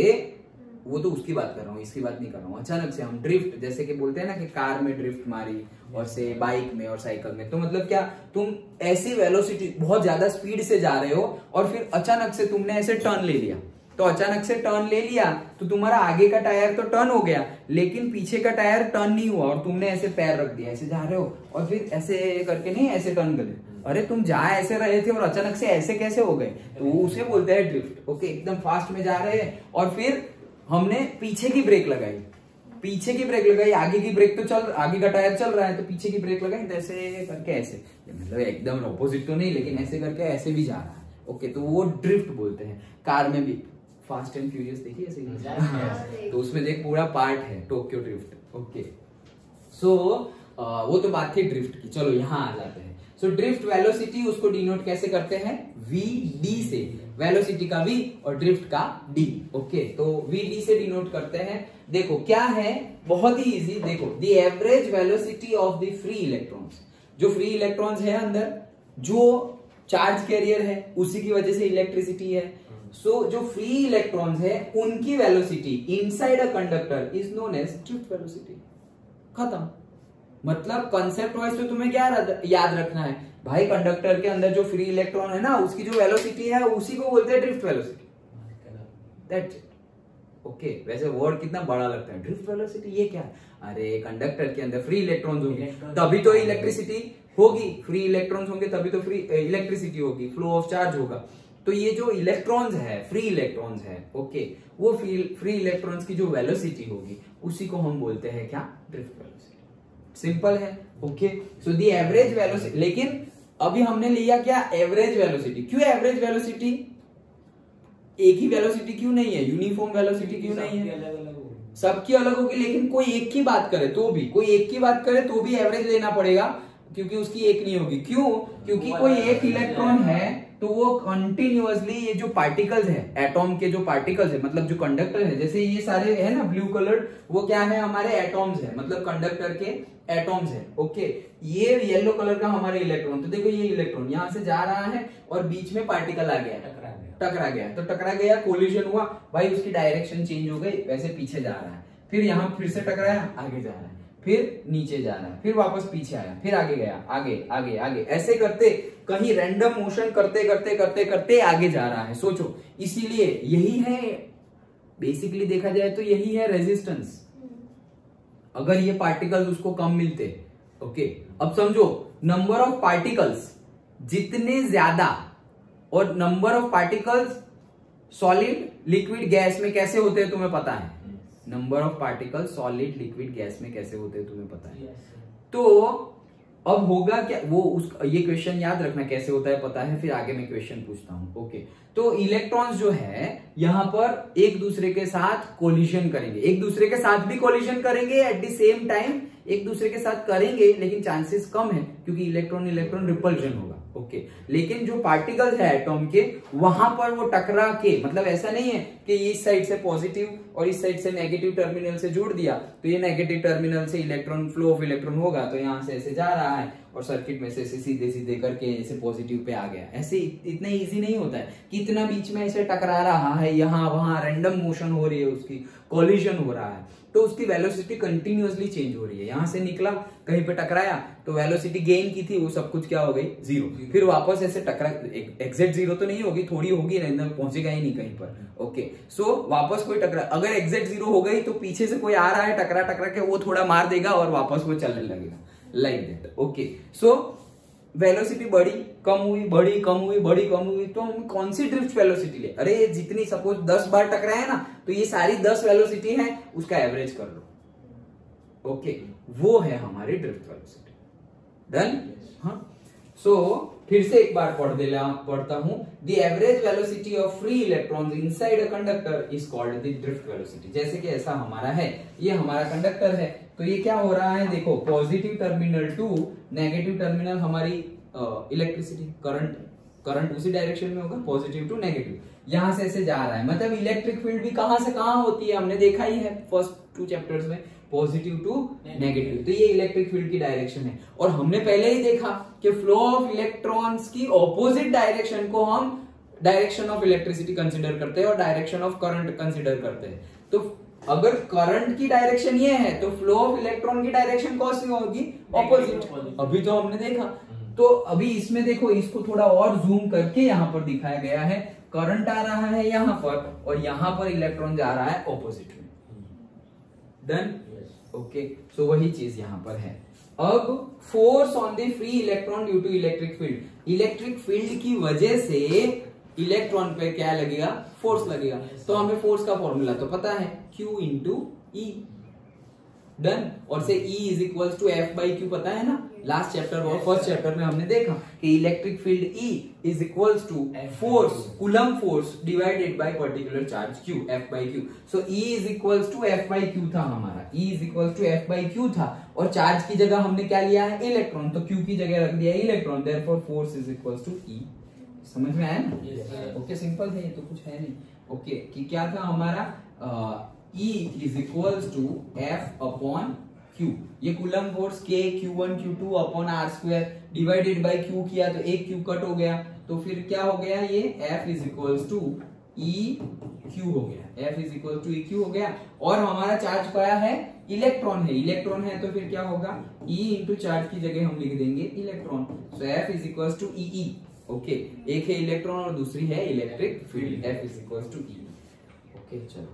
वो तो उसकी बात कर रहा हूँ, इसकी बात नहीं कर रहा हूँ, अचानक से हम ड्रिफ्ट, जैसे कि बोलते हैं ना कि कार में ड्रिफ्ट मारी, और से बाइक में और साइकिल में, तो मतलब क्या? तुम ऐसी वेलोसिटी, बहुत ज्यादा स्पीड से जा रहे हो और फिर अचानक से तुमने ऐसे टर्न ले लिया, तो अचानक से टर्न ले लिया तो तुम्हारा आगे का टायर तो टर्न हो गया, लेकिन पीछे का टायर टर्न नहीं हुआ, और तुमने ऐसे पैर रख दिया, ऐसे जा रहे हो और फिर ऐसे करके नहीं, ऐसे टर्न कर दिया। अरे तुम जा ऐसे रहे थे और अचानक से ऐसे कैसे हो गए? तो उसे बोलते हैं ड्रिफ्ट। ओके, एकदम फास्ट में जा रहे हैं और फिर हमने पीछे की ब्रेक लगाई, आगे की ब्रेक तो चल, आगे का टायर चल रहा है तो पीछे की ब्रेक लगाई, तो ऐसे करके ऐसे, मतलब एकदम ऑपोजिट तो नहीं, लेकिन ऐसे करके ऐसे भी जा रहा है। ओके, तो वो ड्रिफ्ट बोलते हैं। कार में भी फास्ट एंड फ्यूरियस देखिए ऐसे, तो उसमें देख पूरा पार्ट है टोक्यो ड्रिफ्ट। ओके, सो वो तो बात थी ड्रिफ्ट की। चलो यहाँ आ जाते हैं। सो ड्रिफ्ट वेलोसिटी उसको डिनोट कैसे करते हैं? VD से, वेलोसिटी का V और ड्रिफ्ट का D। ओके, तो VD से डिनोट करते हैं। देखो क्या है, बहुत ही इजी। देखो, the average velocity of the free electrons, जो फ्री इलेक्ट्रॉन्स है अंदर, जो चार्ज कैरियर है, उसी की वजह से इलेक्ट्रिसिटी है। सो जो फ्री इलेक्ट्रॉन्स है उनकी velocity inside a conductor is known as drift velocity. खत्म। मतलब कंसेप्ट वाइज तो तुम्हें क्या याद रखना है भाई, कंडक्टर के अंदर जो फ्री इलेक्ट्रॉन है ना, उसकी जो वेलोसिटी है उसी को बोलते हैं drift velocity. That's it. Okay वैसे वर्ड कितना बड़ा लगता है, ड्रिफ्ट वेलोसिटी ये क्या है? अरे कंडक्टर के अंदर फ्री इलेक्ट्रॉन्स होंगे तभी तो इलेक्ट्रिसिटी होगी, फ्री इलेक्ट्रॉन्स होंगे तभी तो फ्री इलेक्ट्रिसिटी होगी, फ्लो ऑफ चार्ज होगा। तो ये जो इलेक्ट्रॉन्स है, फ्री इलेक्ट्रॉन्स है, ओके, वो फ्री इलेक्ट्रॉन्स की जो वेलोसिटी होगी उसी को हम बोलते हैं क्या? Drift velocity. सिंपल है, okay. So the average velocity, लेकिन अभी हमने लिया क्या? Average velocity. क्यों एवरेज वेलोसिटी? एक ही वेलोसिटी क्यों नहीं है? यूनिफॉर्म वेलोसिटी क्यों नहीं है? सबकी अलग होगी, लेकिन कोई एक की बात करे तो भी, कोई एक की बात करे तो भी एवरेज लेना पड़ेगा, क्योंकि उसकी एक नहीं होगी। क्यों? क्योंकि कोई एक इलेक्ट्रॉन है तो वो कंटिन्यूअसली ये जो पार्टिकल्स है, एटॉम के जो पार्टिकल्स है, मतलब जो कंडक्टर है, जैसे ये सारे है ना ब्लू कलर, वो क्या है? हमारे एटॉम्स है, मतलब कंडक्टर के एटॉम्स है, ओके। ये येलो कलर का हमारे इलेक्ट्रॉन, तो देखो ये इलेक्ट्रॉन यहां से जा रहा है और बीच में पार्टिकल आ गया, टकरा गया, तो टकरा गया, कोलिजन हुआ भाई, उसकी डायरेक्शन चेंज हो गई, वैसे पीछे जा रहा है, फिर यहां फिर से टकराया, आगे जा रहा है, फिर नीचे जा रहा है, फिर वापस पीछे आया, फिर आगे गया, आगे आगे आगे, ऐसे करते कहीं रैंडम मोशन करते करते करते करते आगे जा रहा है। सोचो, इसीलिए यही है बेसिकली देखा जाए तो यही है रेजिस्टेंस। अगर ये पार्टिकल्स उसको कम मिलते, ओके। अब समझो नंबर ऑफ पार्टिकल्स जितने ज्यादा, और number of particles solid liquid gas में कैसे होते हैं तुम्हें पता है? Number of particle solid liquid gas में कैसे होते हैं तुम्हें पता है? तो अब होगा क्या? वो ये क्वेश्चन याद रखना कैसे होता है पता है, फिर आगे मैं क्वेश्चन पूछता हूं, ओके। तो इलेक्ट्रॉन्स जो है यहां पर एक दूसरे के साथ कोलिजन करेंगे, एक दूसरे के साथ भी कोलिजन करेंगे, एट द सेम टाइम एक दूसरे के साथ करेंगे, लेकिन चांसेस कम है क्योंकि इलेक्ट्रॉन इलेक्ट्रॉन रिपल्जन होगा, ओके। लेकिन जो पार्टिकल्स है एटॉम के, वहां पर वो टकरा के, मतलब ऐसा नहीं है कि इस साइड से पॉजिटिव और इस साइड से नेगेटिव टर्मिनल से जोड़ दिया तो ये नेगेटिव टर्मिनल से इलेक्ट्रॉन फ्लो ऑफ इलेक्ट्रॉन होगा, तो यहां से ऐसे जा रहा है और सर्किट में से ऐसे सीधे सीधे करके ऐसे पॉजिटिव पे आ गया। ऐसे इतना इजी नहीं होता है कि इतना बीच में ऐसे टकरा रहा है, यहाँ वहां रैंडम मोशन हो रही है, उसकी कोलिजन हो रहा है, तो उसकी वेलोसिटी कंटिन्यूअसली चेंज हो रही है। यहां से निकला, कहीं पे टकराया तो वेलोसिटी गेन की थी, वो सब कुछ क्या हो गई? जीरो। फिर वापस ऐसे टकरा, एग्जैक्ट जीरो तो नहीं होगी, थोड़ी होगी, पहुंचेगा ही नहीं कहीं पर, ओके। सो वापस कोई टकरा, अगर एग्जैक्ट जीरो हो गई तो पीछे से कोई आ रहा है टकरा टकरा के, वो थोड़ा मार देगा और वापस वो चलने लगेगा, like that, okay. So velocity बढ़ी कम हुई, बढ़ी कम हुई, बढ़ी कम हुई, तो हम कौन सी ड्रिफ्ट वेलोसिटी ले? अरे जितनी, सपोज 10 बार टकराए है ना, तो ये सारी 10 वेलोसिटी है, उसका एवरेज कर लो, ओके। वो है हमारी ड्रिफ्ट वेलोसिटी। डन? हाँ। सो फिर से एक बार पढ़ता हूं। The average velocity of free electrons inside a conductor is called the drift velocity. जैसे कि ऐसा हमारा है, ये हमारा कंडक्टर है, तो ये क्या हो रहा है? देखो, positive terminal to negative terminal हमारी इलेक्ट्रिसिटी, करंट उसी डायरेक्शन में होगा, पॉजिटिव टू नेगेटिव, यहां से ऐसे जा रहा है। मतलब इलेक्ट्रिक फील्ड भी कहां से कहां होती है, हमने देखा ही है फर्स्ट 2 चैप्टर्स में, पॉजिटिव टू नेगेटिव, तो ये इलेक्ट्रिक फील्ड की डायरेक्शन है। और हमने पहले ही देखा कि फ्लो ऑफ इलेक्ट्रॉन्स की ऑपोजिट डायरेक्शन को हम डायरेक्शन ऑफ इलेक्ट्रिसिटी कंसीडर करते हैं और डायरेक्शन ऑफ करंट कंसीडर करते हैं। तो अगर करंट की डायरेक्शन ये है तो फ्लो ऑफ इलेक्ट्रॉन की डायरेक्शन कौन सी होगी? ऑपोजिट। अभी तो हमने देखा। तो अभी इसमें देखो, इसको थोड़ा और जूम करके यहां पर दिखाया गया है, करंट आ रहा है यहां पर और यहां पर इलेक्ट्रॉन जा रहा है ऑपोजिट में। डन? ओके। सो वही चीज यहां पर है। अब force on the free electron due to electric field, electric field की वजह से इलेक्ट्रॉन पे क्या लगेगा? फोर्स लगेगा। तो हमें फोर्स का फॉर्मूला तो पता है, Q इंटू ई। डन? और से E is equal to F by Q पता है ना, लास्ट चैप्टर और फर्स्ट चैप्टर में हमने देखा कि electric field E is equal to force, Coulomb force divided by particular charge Q, F by Q। So E is equal to F by Q था हमारा, E is equal to F by Q था, और charge की जगह हमने क्या लिया है? इलेक्ट्रॉन, तो Q की जगह रख दिया electron, therefore force is equal to E। समझ में आया ना? ओके, सिंपल है, ये तो कुछ है नहीं। ओके, कि क्या था हमारा? E is equal to F upon Q, ये Coulomb force K Q1 Q2 upon R square divided by Q किया तो एक Q कट हो गया, तो फिर क्या हो गया? ये F is equal to EQ हो गया, F is equal to EQ हो गया। और हमारा चार्ज क्या है? इलेक्ट्रॉन है, इलेक्ट्रॉन है तो फिर क्या होगा? E इंटू चार्ज की जगह हम लिख देंगे electron, so F is equal to EE। Okay, एक है इलेक्ट्रॉन और दूसरी है electric field, F is equal to E। Okay, चलो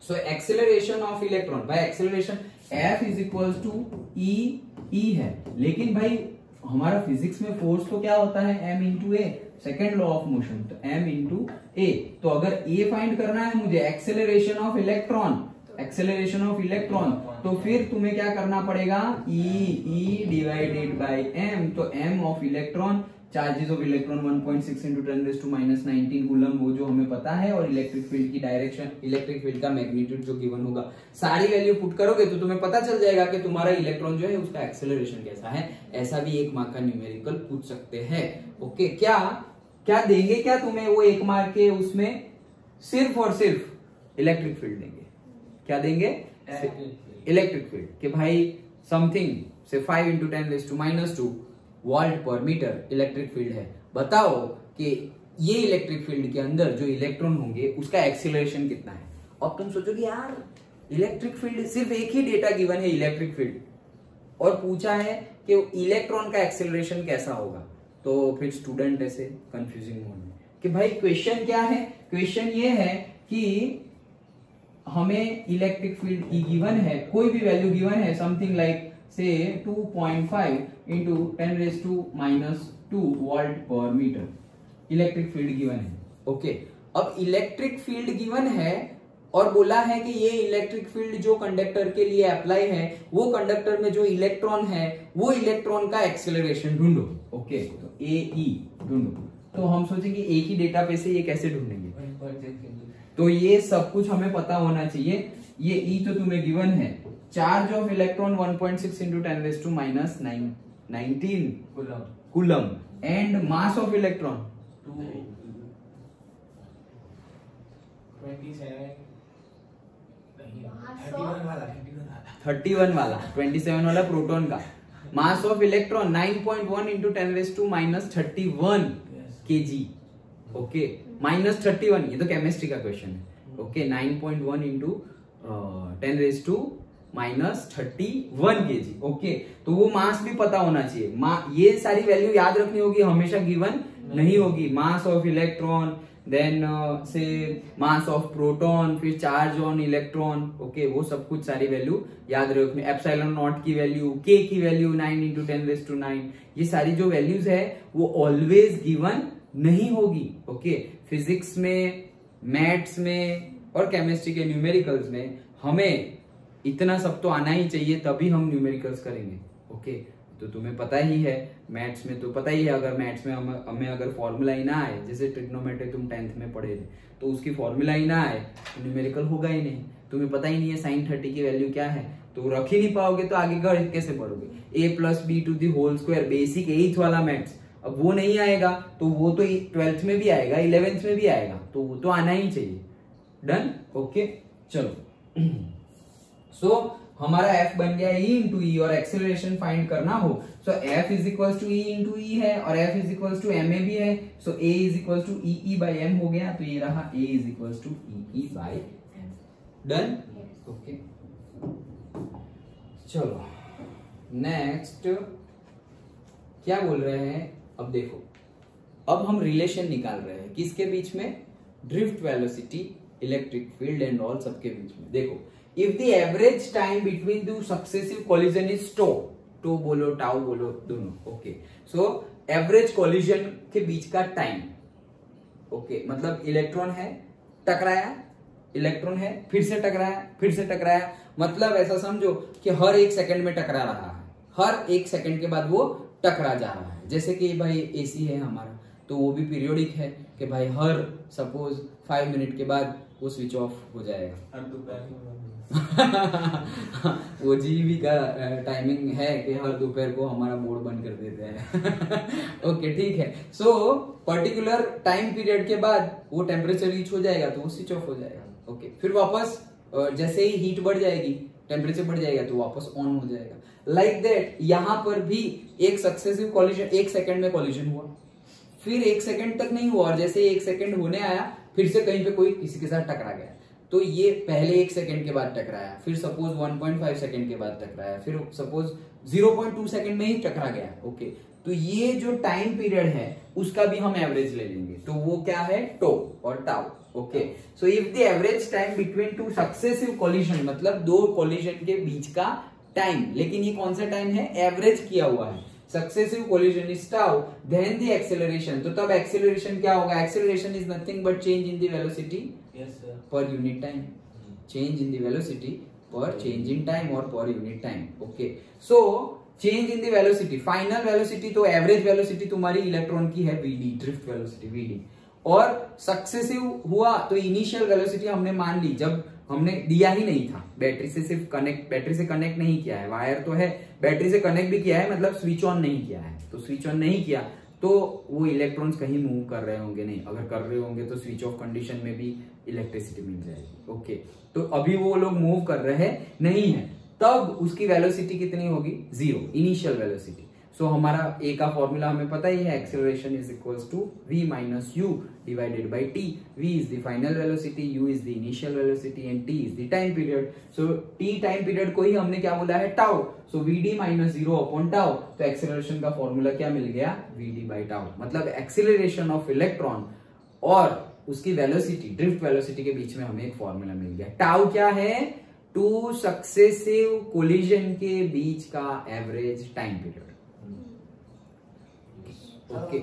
so acceleration of electron by acceleration F is equal to E है, लेकिन भाई हमारा फिजिक्स में फोर्स तो क्या होता है m into A, second law of motion, तो m इंटू ए। तो अगर a फाइंड करना है मुझे acceleration of electron, acceleration of electron, तो फिर तुम्हें क्या करना पड़ेगा E डिवाइडेड बाय m। तो m of electron, charges of electron 1.6 into 10⁻⁻19 coulomb, वो जो हमें पता है, और इलेक्ट्रिक फील्ड की डायरेक्शन, इलेक्ट्रिक फील्ड का मैग्नीट्यूड जो गिवन होगा, सारी वैल्यू पुट करोगे तो तुम्हें पता चल जाएगा कि तुम्हारा इलेक्ट्रॉन जो है उसका एक्सेलरेशन कैसा है। ऐसा भी 1 मार्क का न्यूमेरिकल पूछ सकते हैं। ओके, क्या देंगे, क्या तुम्हें वो 1 मार्क के उसमें सिर्फ और सिर्फ इलेक्ट्रिक फील्ड देंगे। क्या देंगे? इलेक्ट्रिक फील्ड, कि भाई समथिंग से 5 इंटू 10⁻², वोल्ट पर मीटर इलेक्ट्रिक फील्ड है। बताओ कि ये इलेक्ट्रिक फील्ड के अंदर जो इलेक्ट्रॉन होंगे उसका एक्सीलरेशन कितना है। अब तुम सोचोगे यार इलेक्ट्रिक फील्ड, सिर्फ एक ही डेटा गिवन है इलेक्ट्रिक फील्ड, और पूछा है कि इलेक्ट्रॉन का एक्सीलरेशन कैसा होगा, तो फिर स्टूडेंट ऐसे कंफ्यूजिंग मोड में कि भाई क्वेश्चन क्या है। क्वेश्चन ये है कि हमें इलेक्ट्रिक फील्ड की गिवन है, कोई भी वैल्यू गिवन है, समथिंग लाइक से 2.5 इंटू 10⁻² वोल्ट पर मीटर इलेक्ट्रिक फील्ड गिवन है। ओके, अब इलेक्ट्रिक फील्ड गिवन है और बोला है कि ये इलेक्ट्रिक फील्ड जो कंडक्टर के लिए अप्लाई है, वो कंडक्टर में जो इलेक्ट्रॉन है वो इलेक्ट्रॉन का एक्सेलरेशन ढूंढो। ओके, तो AE ढूंढो। तो हम सोचेंगे एक ही डेटा पे से ये कैसे ढूंढेंगे, तो ये सब कुछ हमें पता होना चाहिए। ये E तो तुम्हें गिवन है, charge of electron 1.6 into 10⁻⁹ coulomb, and mass of electron 31 वाला 27 वाला प्रोटॉन का। Mass of electron 9.1 into 10⁻31 kg। Okay, -31, ये तो केमिस्ट्री का क्वेश्चन है। Okay, 9.1 into 10⁻31 kg। ओके, तो वो मास भी पता होना चाहिए। ये सारी वैल्यू याद रखनी होगी, हमेशा गिवन नहीं होगी। मास ऑफ इलेक्ट्रॉन, देन से मास ऑफ प्रोटॉन, फिर चार्ज ऑन इलेक्ट्रॉन। ओके, वो सब कुछ सारी वैल्यू याद रखनी। एप्सिलॉन नॉट की वैल्यू, के की वैल्यू 9 इंटू 10⁹, ये सारी जो वैल्यूज है वो ऑलवेज गिवन नहीं होगी। ओके, फिजिक्स में, मैथ्स में और केमिस्ट्री के न्यूमेरिकल्स में हमें इतना सब तो आना ही चाहिए, तभी हम न्यूमेरिकल्स करेंगे। ओके, तो तुम्हें पता ही है, मैथ्स में तो पता ही है, अगर मैथ्स में हमें अगर फॉर्मूला ही ना आए, जैसे ट्रिग्नोमेट्री तुम 10th में पढ़े थे, तो उसकी फॉर्मूला ही ना आए तो न्यूमेरिकल होगा ही नहीं। तुम्हें पता ही नहीं है sin 30 की वैल्यू क्या है, तो रख ही नहीं पाओगे, तो आगे कैसे पढ़ोगे। a+b², बेसिक 8th वाला मैथ्स, अब वो नहीं आएगा तो वो तो 12th में भी आएगा, 11th में भी आएगा, तो वो तो आना ही चाहिए। डन। ओके, चलो सो हमारा F बन गया E इंटू ई, और एक्सेलरेशन फाइंड करना हो so F is equal to E into E है, और F is equal to ma भी है, so A is equal to E by m हो गया, तो ये रहा A is equal to E by m। Done. Okay, चलो नेक्स्ट क्या बोल रहे हैं। अब देखो, अब हम रिलेशन निकाल रहे हैं किसके बीच में, drift velocity, electric field and all सबके बीच में। देखो, if the average time between the successive collision is tau बोलो, टाउ बोलो, दोनों। ओके, सो एवरेज कोलिजन के बीच का टाइम। ओके, मतलब इलेक्ट्रॉन है, टकराया, इलेक्ट्रॉन है, फिर से टकराया, फिर से टकराया, मतलब ऐसा समझो कि हर 1 सेकंड में टकरा रहा है, हर 1 सेकंड के बाद वो टकरा जा रहा है। जैसे कि भाई एसी है हमारा, तो वो भी पीरियोडिक है कि भाई हर सपोज 5 मिनट के बाद वो स्विच ऑफ हो जाएगा। वो जीबी का टाइमिंग है कि हर दोपहर को हमारा बोर्ड बंद कर देते हैं। ओके, ठीक है। सो पर्टिकुलर टाइम पीरियड के बाद वो टेम्परेचर रीच हो जाएगा तो वो स्विच ऑफ हो जाएगा। ओके, फिर वापस जैसे ही हीट बढ़ जाएगी, टेम्परेचर बढ़ जाएगा तो वापस ऑन हो जाएगा। लाइक दैट यहाँ पर भी एक सक्सेसिव कॉलिजन, 1 सेकंड में कॉलिजन हुआ, फिर 1 सेकंड तक नहीं हुआ, और जैसे 1 सेकंड होने आया फिर से कहीं पे कोई किसी के साथ टकरा गया, तो ये पहले 1 सेकंड के बाद टकराया, फिर सपोज 1.5 सेकंड के बाद टकराया, फिर सपोज 0.2 सेकंड में ही टकरा गया। ओके, तो ये जो टाइम पीरियड है उसका भी हम एवरेज ले लेंगे, तो वो क्या है, टो और tau. Okay, so if the average time between two successive collision, मतलब दो कोलिजन के बीच का टाइम, लेकिन ये कौन सा टाइम है, एवरेज किया हुआ है, successive collision is tau, then the acceleration, तो तब एक्सेलरेशन क्या होगा, acceleration is nothing but change in the velocity per unit time, change in the velocity per change in time और per unit time. Okay, so change in the velocity, final velocity तो average velocity तुम्हारी electron की है VD, drift velocity VD, और successive हुआ तो initial velocity हमने मान ली जब हमने दिया ही नहीं था, बैटरी से सिर्फ कनेक्ट, बैटरी से कनेक्ट नहीं किया है, वायर तो है, बैटरी से कनेक्ट भी किया है, मतलब स्विच ऑन नहीं किया है, तो स्विच ऑन नहीं किया तो वो इलेक्ट्रॉन्स कहीं मूव कर रहे होंगे नहीं, अगर कर रहे होंगे तो स्विच ऑफ कंडीशन में भी इलेक्ट्रिसिटी मिल जाएगी। ओके, तो अभी वो लोग मूव कर रहे नहीं है, तब उसकी वेलोसिटी कितनी होगी, 0, इनिशियल वेलोसिटी। सो हमारा ए का फॉर्मूला हमें पता ही है, acceleration is equals to v minus u divided by t, v is the final velocity, u is the initial velocity and t is the time period. So t time period को ही हमने क्या बोला है, tau, so vd minus 0 upon tau, तो acceleration का formula क्या मिल गया, vd बाई टाउ, मतलब एक्सेलरेशन ऑफ इलेक्ट्रॉन और उसकी वेलोसिटी, ड्रिफ्ट वेलोसिटी के बीच में हमें एक फॉर्मूला मिल गया। टाउ क्या है, टू सक्सेसिव कोलिजन के बीच का एवरेज टाइम पीरियड। ओके,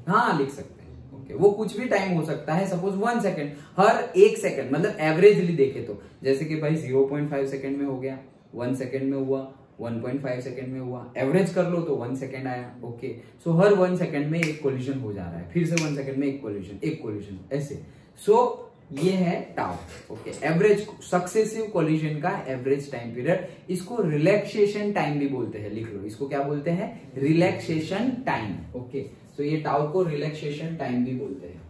हाँ लिख सकते हैं। ओके, वो कुछ भी टाइम हो सकता है, सपोज 1 सेकेंड, हर 1 सेकेंड, मतलब एवरेजली देखे तो, जैसे कि भाई 0.5 सेकेंड में हो गया, 1 सेकेंड में हुआ, 1.5 सेकेंड में हुआ, एवरेज कर लो तो 1 सेकेंड आया। ओके, सो हर 1 सेकेंड में एक कोलिजन हो जा रहा है, फिर से 1 सेकेंड में एक कोलिजन ऐसे। सो ये है tau. Okay, average successive collision का एवरेज टाइम पीरियड, इसको रिलैक्सेशन टाइम भी बोलते हैं, लिख लो, इसको क्या बोलते हैं, रिलैक्सेशन टाइम। ओके, सो ये टाउ को रिलैक्सेशन टाइम भी बोलते हैं।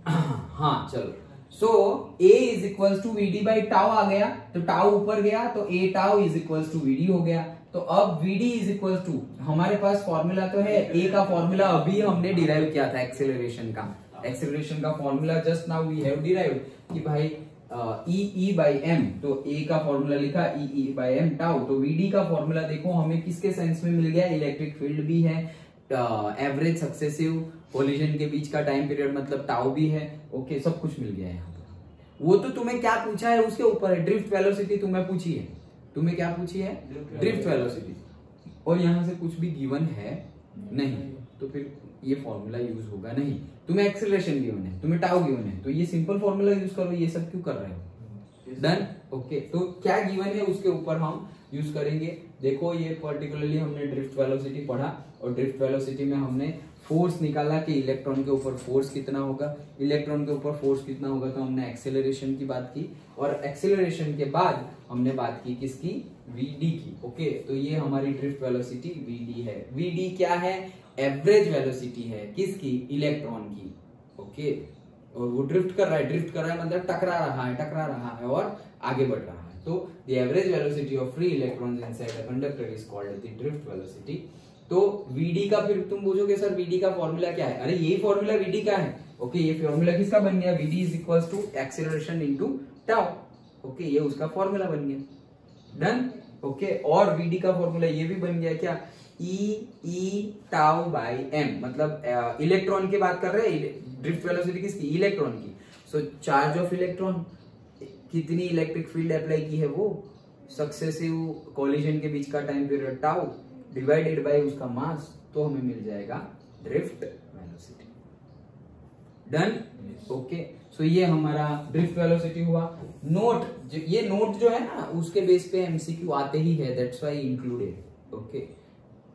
हाँ चलो, so a is equals to VD by tau आ गया, तो टाउ ऊपर गया तो a tau is equals to VD हो गया। तो अब vd इज इक्वल्स टू, हमारे पास फॉर्मूला तो है, a का फॉर्मूला अभी हमने डिराइव किया था एक्सेलरेशन का, एक्सेलरेशन का formula just now we have derived कि भाई E बाई एम, तो a का फॉर्मूला लिखा E बाई एम टाउ, तो vd का फॉर्मूला देखो हमें किसके सेंस में मिल गया, इलेक्ट्रिक फील्ड भी है, एवरेज सक्सेसिव कोलिजन के बीच का टाइम पीरियड मतलब टाउ भी है। ओके, सब कुछ मिल गया है यहाँ पर। वो तो तुम्हें क्या पूछा है उसके ऊपर है, ड्रिफ्ट वेलोसिटी तुम्हें पूछी है, तुम्हें क्या पूछी है, ड्रिफ्ट वेलोसिटी, और यहाँ से कुछ भी गिवन है नहीं, तो फिर ये फॉर्मूला यूज होगा नहीं। तुम्हें एक्सेलरेशन गिवन है, तुम्हें टाउ गिवन है, तो ये सिंपल फॉर्मूला यूज करो, ये सब क्यों कर रहे हो, डन। ओके, तो क्या गिवन है उसके ऊपर हम यूज करेंगे। देखो ये पर्टिकुलरली हमने ड्रिफ्ट वेलोसिटी पढ़ा, और ड्रिफ्ट वेलोसिटी में हमने फोर्स निकाला कि इलेक्ट्रॉन के ऊपर फोर्स कितना होगा, इलेक्ट्रॉन के ऊपर फोर्स कितना होगा, तो हमने एक्सेलरेशन की बात की, और एक्सेलरेशन के बाद हमने बात की किसकी, vd की। ओके, तो ये हमारी ड्रिफ्ट वेलोसिटी vd है। vd क्या है, एवरेज वेलोसिटी है किसकी, इलेक्ट्रॉन की। ओके, और वो ड्रिफ्ट कर रहा है मतलब टकरा रहा है और आगे बढ़ रहा है। तो the average velocity of free electrons inside the conductor is called the drift velocity. तो vd का, फिर तुम पूछोगे सर vd का फॉर्मूला क्या है, अरे यही फॉर्मूला vd का है। ओके, ये फॉर्मूला किसका बन गया, vd is equals to acceleration into tau. Okay, ये उसका फॉर्मूला बन गया, डन। ओके, और vd का फॉर्मूला ये भी बन गया क्या, e टाउ बाई m, मतलब इलेक्ट्रॉन की बात कर रहे हैं, ड्रिफ्ट वेलोसिटी किसकी, इलेक्ट्रॉन की। सो चार्ज ऑफ इलेक्ट्रॉन, कितनी इलेक्ट्रिक फील्ड अप्लाई की है वो, सक्सेसिव कोलिजन के बीच का time period tau divided by उसका मास, तो हमें मिल जाएगा drift velocity, done. Okay, so ये हमारा ड्रिफ्ट वेलोसिटी हुआ। नोट, ये नोट जो है ना उसके बेस पे एमसीक्यू आते ही है, that's why included. Okay,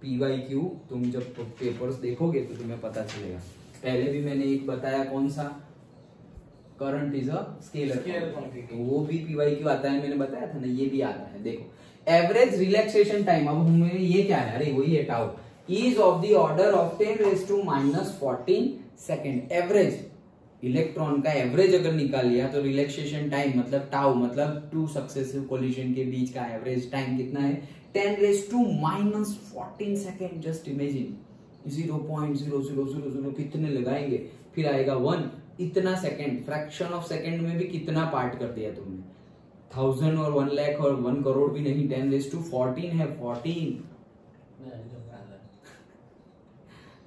PYQ तुम जब पेपर्स देखोगे तो तुम्हें पता चलेगा। पहले भी मैंने एक बताया, कौन सा, current is a scalar quantity, तो वो भी पीवाईक्यू आता है, मैंने बताया था ना, ये भी आता है। देखो, एवरेज रिलैक्सेशन टाइम, अब हमें ये क्या है, अरे वही है tau, is of the order of 10⁻⁻14 second. Average electron का एवरेज अगर निकाल लिया तो रिलैक्सेशन टाइम मतलब टाउ, मतलब टू सक्सेसिव कोलिजन के बीच का एवरेज टाइम कितना है, 10⁻⁻14 सेकेंड। जस्ट इमेजिन 0.0000 कितने लगाएंगे, फिर आएगा 1, इतना सेकेंड, फ्रैक्शन ऑफ सेकेंड में भी कितना पार्ट कर दिया तुमने, 1000 और 1 लाख और 1 करोड़ भी नहीं, 10⁻14 है, 14।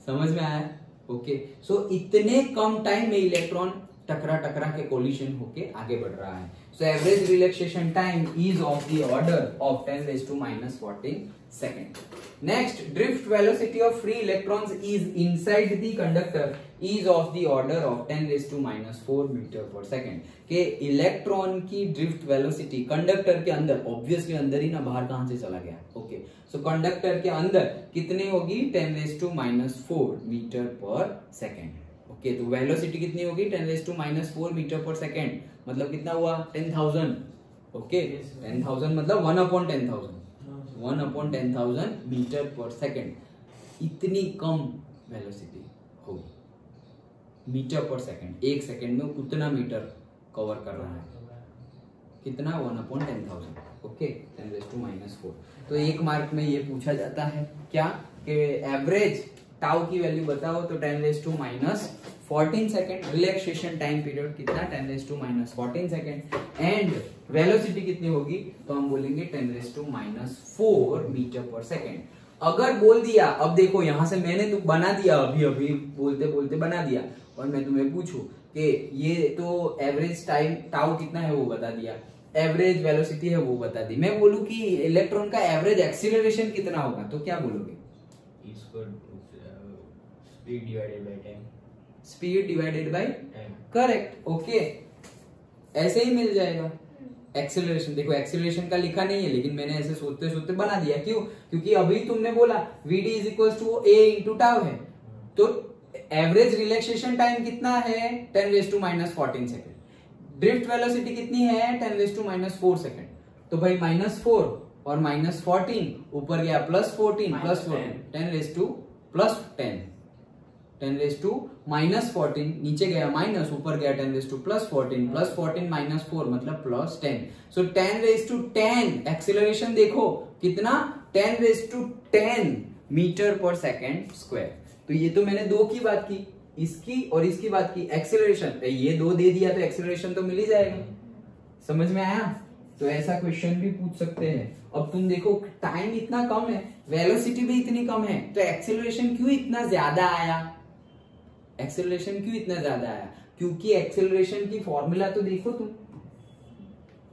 समझ में आया, ओके, सो इतने कम टाइम में इलेक्ट्रॉन टकरा के कोलिशन होके आगे बढ़ रहा है. So average relaxation time is of the order of 10⁻⁻14 second. Next, drift velocity of free electrons is inside the conductor is of the order of 10⁻⁴ metre पर सेकेंड. के इलेक्ट्रॉन की ड्रिफ्ट वेलोसिटी कंडक्टर के अंदर, obviously अंदर ही ना, बाहर कहां से चला गया. ओके, सो कंडक्टर के अंदर कितनी होगी 10⁻⁴ मीटर पर सेकेंड. ओके, तो वेलोसिटी कितनी होगी 10⁻⁴ मीटर पर सेकेंड, मतलब कितना हुआ 10,000. ओके, 10,000 मतलब 1/10,000, 1/10,000 मीटर पर सेकेंड. इतनी कम वेलोसिटी होगी मीटर पर सेकेंड. एक सेकेंड में उतना मीटर कवर कर रहा है. कितना 1/10,000. ओके, 10⁻⁴. तो एक मार्क में ये पूछा जाता है क्या कि एवरेज टाउ की वैल्यू बताओ, तो 10⁻⁴ सेकेंड. रिलैक्सेशन टाइम पीरियड कितना 10⁻⁴ सेकेंड. एंड वेलोसिटी कितनी होगी, तो हम बोलेंगे 10⁻⁴ मीटर पर सेकेंड. अगर बोल दिया, अब देखो यहां से मैंने तो बना दिया, अभी बोलते बोलते बना दिया, और मैं तुम्हें पूछूं कि ये तो एवरेज टाइम टाउ कितना है वो बता दिया, एवरेज वेलोसिटी है वो बता दी, मैं बोलूं कि इलेक्ट्रॉन का एवरेज एक्सीलरेशन कितना होगा, तो क्या बोलोगे? Speed divided by time. Speed divided by time, correct. Okay, ऐसे ही मिल जाएगा. एक्सेलरेशन देखो, एक्सेलरेशन का लिखा नहीं है, लेकिन मैंने ऐसे सोचते सोचते बना दिया. क्यों? क्योंकि अभी तुमने बोला Vd is equal to a into tau है, तो एवरेज रिलैक्सेशन टाइम कितना है 10⁻⁴ सेकेंड. ड्रिफ्ट वेलोसिटी कितनी है 10⁻⁴ सेकेंड. तो भाई -4 और -14 ऊपर गया +14 +14 10⁻⁻14 नीचे गया माइनस, ऊपर गया 10⁻+14 +14 -4 मतलब +10. सो 10⁻10 एक्सीलरेशन देखो कितना 10⁻10 मीटर पर सेकेंड स्क्वायर. तो ये तो मैंने दो की बात की, इसकी और इसकी बात की. एक्सीलरेशन ये दो दे दिया तो एक्सीलरेशन तो मिल ही जाएगा. समझ में आया? तो ऐसा क्वेश्चन भी पूछ सकते हैं. अब तुम देखो टाइम इतना कम है, वेलोसिटी भी इतनी कम है, तो एक्सीलरेशन क्यों इतना ज्यादा आया? एक्सेलरेशन क्यों इतना ज्यादा आया? क्योंकि एक्सेलरेशन की फॉर्मूला तो देखो तुम.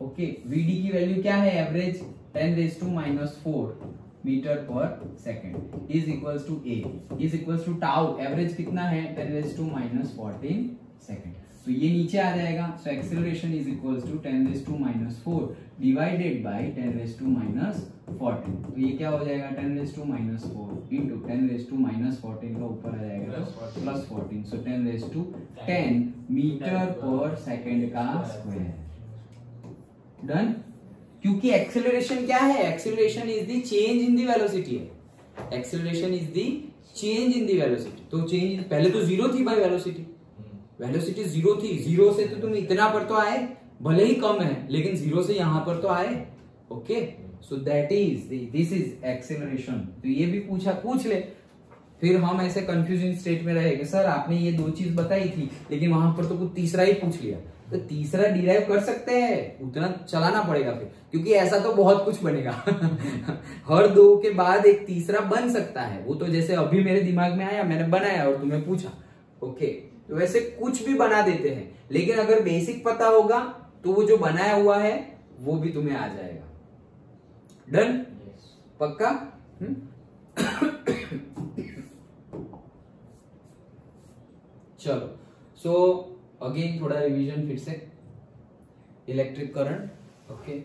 ओके, Vd की वैल्यू क्या है एवरेज 10⁻⁻⁴ मीटर पर second is equals to a is equals to tau. Average कितना है 10⁻⁴ सेकेंड. तो ये नीचे आ जाएगा. So acceleration is equals to 10⁻⁴ divided by 10⁻⁴. तो ये क्या हो जाएगा 10⁻⁴ इंटू 10⁻⁴ का ऊपर आ जाएगा +14. सो 10⁻10 मीटर पर सेकेंड का स्क्वायर. डन. क्योंकि एक्सेलरेशन क्या है? Acceleration is the change in the velocity है. Acceleration is the change in the velocity. तो चेंज पहले तो 0 थी भाई, वेलोसिटी 0 थी. 0 से तो तुम इतना पर तो आए, भले ही कम है, लेकिन 0 से यहां पर तो आए. Okay, so that is this is acceleration. तो ये भी पूछ ले. फिर हम ऐसे कंफ्यूजिंग स्टेट में रहेंगे, सर आपने ये दो चीज बताई थी लेकिन वहां पर तो कुछ तीसरा ही पूछ लिया. तो तीसरा डिराइव कर सकते हैं, उतना चलाना पड़ेगा फिर, क्योंकि ऐसा तो बहुत कुछ बनेगा. हर दो के बाद एक तीसरा बन सकता है. वो तो जैसे अभी मेरे दिमाग में आया, मैंने बनाया और तुम्हें पूछा. ओके, तो वैसे कुछ भी बना देते हैं, लेकिन अगर बेसिक पता होगा तो वो जो बनाया हुआ है वो भी तुम्हें आ जाएगा. डन? पक्का? चलो, सो अगेन थोड़ा रिवीजन फिर से. इलेक्ट्रिक करंट, ओके,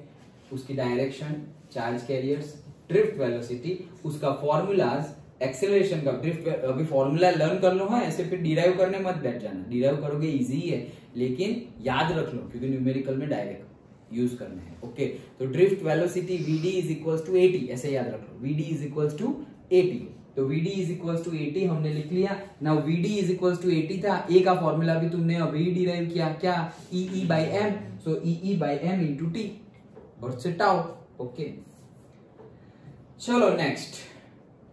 उसकी direction, charge carriers, drift velocity, उसका फॉर्मूलाज, एक्सेलरेशन का ड्रिफ्ट. अभी फॉर्मूला लर्न कर लो. हाँ, ऐसे फिर डिराइव करने मत बैठ जाना. डिराइव करोगे इजी है, लेकिन याद रख लो क्योंकि न्यूमेरिकल में डायरेक्ट यूज करने हैं. ओके, तो drift velocity Vd is equals to 80, ऐसे याद रख लो. Vd is equals to 80. तो Vd इज इक्वल्स टू 80 हमने लिख लिया. Now Vd is equals to 80 था. ए का फॉर्मूला भी तुमने अभी डिराइव किया, क्या? E by M. So E by M into T और से टाउ. ओके, चलो next.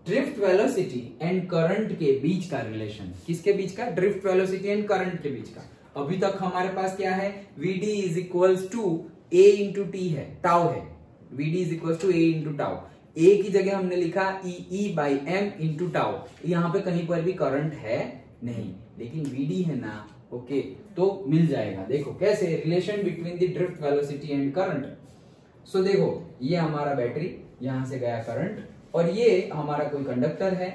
Drift velocity and current के बीच का रिलेशन. किसके बीच का? ड्रिफ्ट वेलोसिटी एंड करंट के बीच का. अभी तक हमारे पास क्या है? Vd is equals to a into T है, टाउ है. Vd is equals to a into tau. A की जगह हमने लिखा E by M into tau. यहाँ पे कहीं पर भी करंट है नहीं, लेकिन Vd है ना, ओके, तो मिल जाएगा। देखो कैसे, relation between the drift velocity and current. So देखो ये हमारा बैटरी, यहां से गया करंट, और ये हमारा कोई कंडक्टर है,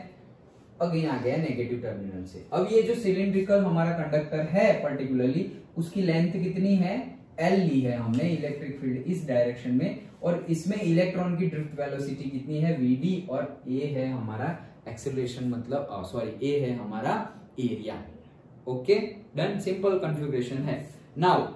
अगेन आ गया नेगेटिव टर्मिनल से। अब ये जो सिलिंड्रिकल हमारा कंडक्टर है पर्टिकुलरली, उसकी लेंथ कितनी है, L ली है हमने इलेक्ट्रिक फील्ड इस डायरेक्शन में, और इसमें इलेक्ट्रॉन की ड्रिफ्ट वेलोसिटी कितनी है Vd, और A है हमारा एक्सेलरेशन, मतलब सॉरी A है हमारा area. Okay done, simple configuration है। नाउ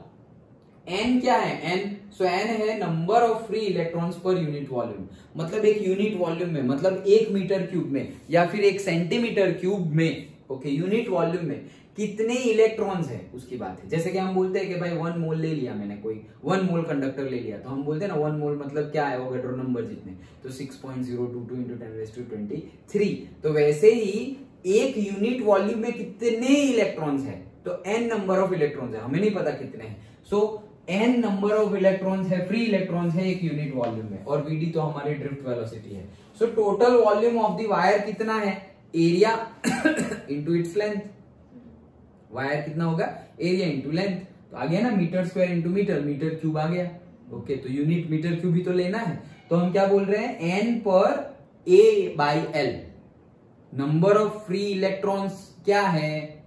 n क्या है, n सो n है number of free electrons per unit volume, मतलब एक यूनिट वॉल्यूम में, मतलब 1 मीटर क्यूब में या फिर 1 सेंटीमीटर क्यूब में, ओके, यूनिट वॉल्यूम में कितने इलेक्ट्रॉन्स है उसकी बात है। जैसे कि हम बोलते हैं कि भाई 1 मोल ले लिया मैंने, कोई 1 मोल कंडक्टर ले लिया, तो हम बोलते हैं ना 1 मोल मतलब क्या है, वोगेड्रो नंबर जितने, तो 6.022 × 10⁻23। तो वैसे ही एक यूनिट वॉल्यूम में कितने इलेक्ट्रॉन्स है, तो n नंबर ऑफ इलेक्ट्रॉन्स है, हमें नहीं पता कितने हैं। सो n नंबर ऑफ इलेक्ट्रॉन्स है, फ्री इलेक्ट्रॉन्स है एक यूनिट वॉल्यूम में, और Vd तो हमारी ड्रिफ्ट वेलोसिटी है। So total volume of the wire कितना है, area into its length. Wire कितना होगा, एरिया इंटू लेंथ, तो आ गया ना metre square into metre, metre cube आ गया। ओके, तो यूनिट मीटर क्यूब ही तो लेना है, तो हम क्या बोल रहे हैं, n पर A/L number of free electrons क्या है,